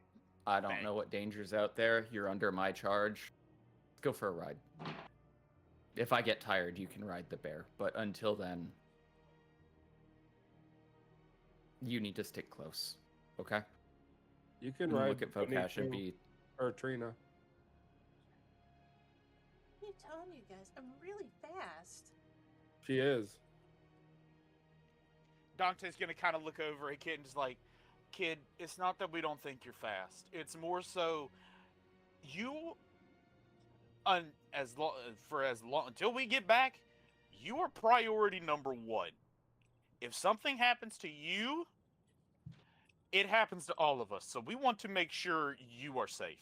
I don't Bang. know what danger's out there. You're under my charge. Let's go for a ride. If I get tired, you can ride the bear. But until then, you need to stick close. Okay? You can And ride look at Vokash and Benito be or Trina. What are you telling me, guys? I'm really fast. She is. Dante's gonna kind of look over at Kid and just like, Kid, it's not that we don't think you're fast. It's more so you, as long until we get back, you are priority number one. If something happens to you, it happens to all of us. So we want to make sure you are safe.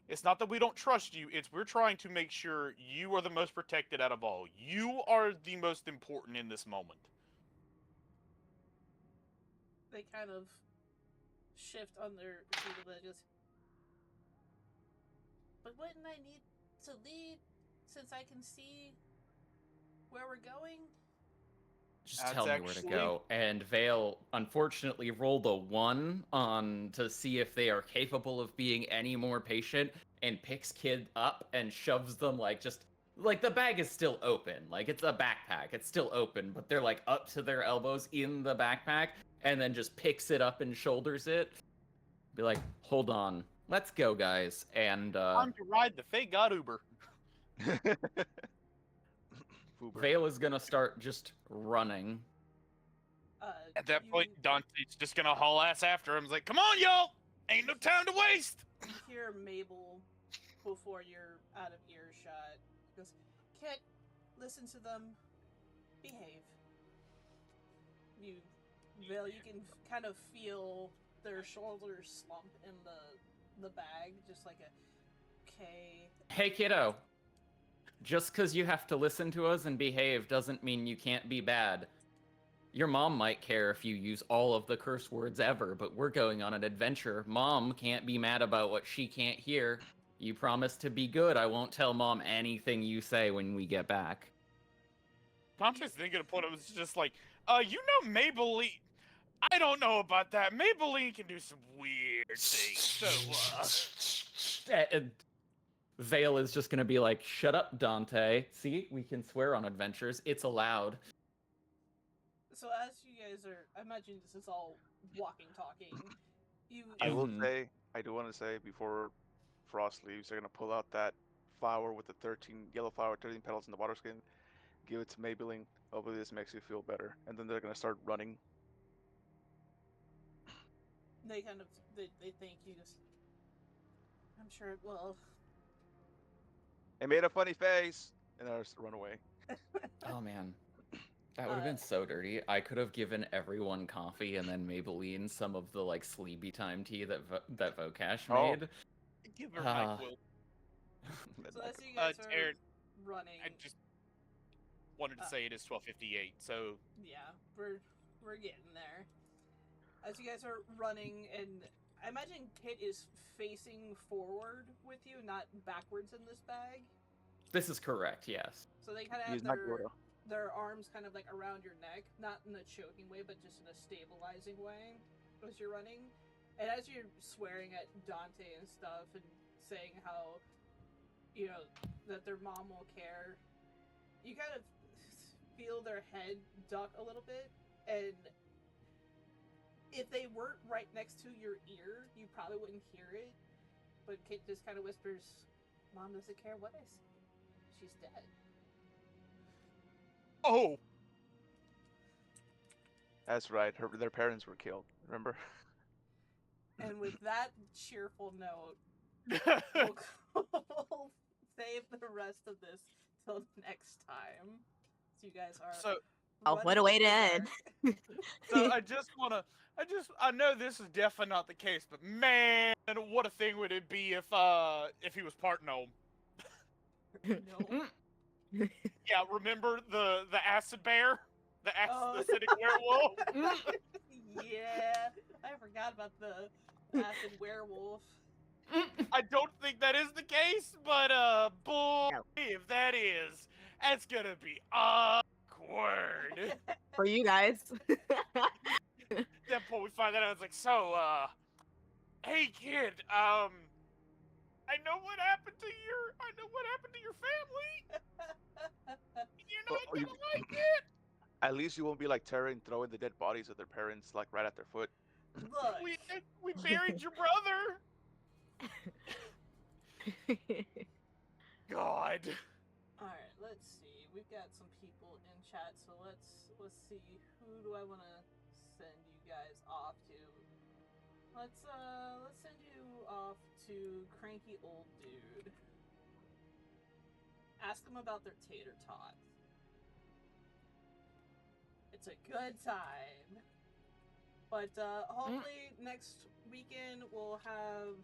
It's not that we don't trust you. It's we're trying to make sure you are the most protected out of all. You are the most important in this moment. They kind of shift on their feet a bit, just. But wouldn't I need to lead since I can see where we're going? just That's tell me where to actually- go. And Vale unfortunately rolled a 1 on to see if they are capable of being any more patient, and picks Kid up and shoves them like just like the bag is still open. Like it's a backpack. It's still open, but they're like up to their elbows in the backpack, and then just picks it up and shoulders it. Be like, hold on. Let's go, guys. And Time to ride the Fey God Uber. Uber. Vale is gonna start just running. At that You- point, Dante's just gonna haul ass after him. He's like, "Come on, y'all! Ain't no time to waste." You hear Mabel before you're out of earshot. He goes, Kit, listen to them. Behave. Vale, you can kind of feel their shoulders slump in the bag, just like a, okay. Hey, kiddo. Just because you have to listen to us and behave doesn't mean you can't be bad. Your mom might care if you use all of the curse words ever, but we're going on an adventure. Mom can't be mad about what she can't hear. You promise to be good. I won't tell Mom anything you say when we get back. Dante's thinking of point was just like, you know Maybelline. I don't know about that. Maybelline can do some weird things. So, Vale is just gonna be like, shut up, Dante. See, we can swear on adventures. It's allowed. So as you guys are, I imagine this is all walking, talking. You. I will Mhm. say, I do want to say before Frost leaves, they're gonna pull out that flower with the 13 yellow flower, 13 petals in the water skin, give it to Maybelline. Hopefully this makes you feel better, and then they're gonna start running. They kind of they thank you. Just, I'm sure it will. It made a funny face, and I just run away. Oh man. That would have been so dirty. I could have given everyone coffee and then Maybelline some of the like sleepy time tea that that Vocash Oh. made. give her Ah. NyQuil. So as you guys are Aaron, running, I just wanted to say it is 12:58. So yeah, we're getting there. As you guys are running, and I imagine Kit is facing forward with you, not backwards in this bag. This is correct, yes. So they kind of have He's not Yoda. their arms kind of like around your neck, not in a choking way, but just in a stabilizing way as you're running. And as you're swearing at Dante and stuff and saying how, you know, that their mom will care, you kind of feel their head duck a little bit, and if they weren't right next to your ear, you probably wouldn't hear it. But Kit just kind of whispers, "Mom doesn't care what I say. She's dead." oh, That's right. Their parents were killed. Remember? And with that cheerful note, we'll save the rest of this till next time. So you guys are. so Oh, what a way to end. So I know this is definitely not the case, but man, what a thing would it be if he was part gnome? No. Yeah, remember the acid bear, the Oh. acidic werewolf? Yeah, I forgot about the acid werewolf. I don't think that is the case, but boy, if that is, that's gonna be awkward. For you guys. At that point, we find that out. It's like, so, hey kid, I know what happened to your family. You're not Oh, you- gonna like it. At least you won't be like Terra and throwing the dead bodies of their parents like right at their foot. Look, We buried your brother. God. alright, let's see. We've got some people in chat, so let's see. Who do I want to send you guys off to? Let's send you off to Cranky Old Dude. Ask them about their tater tot. It's a good time. But hopefully next weekend we'll have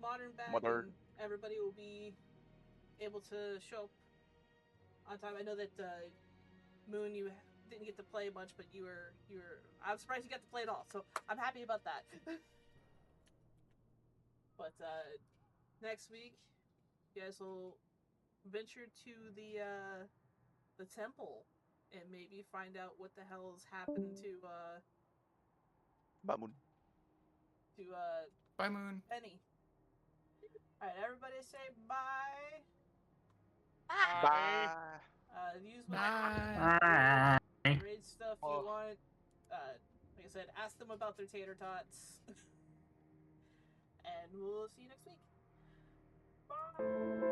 Modern back Modern. and everybody will be able to show up on time. I know that Moon, you didn't get to play much, but you were I'm surprised you got to play it all, so I'm happy about that. But next week you guys will venture to the temple and maybe find out what the hell's happened to Bamun. Bye, Moon. Penny. Alright, everybody say bye. Bye. Use my Bye. grade stuff you Oh. want. Like I said, ask them about their tater tots. And we'll see you next week. Bye.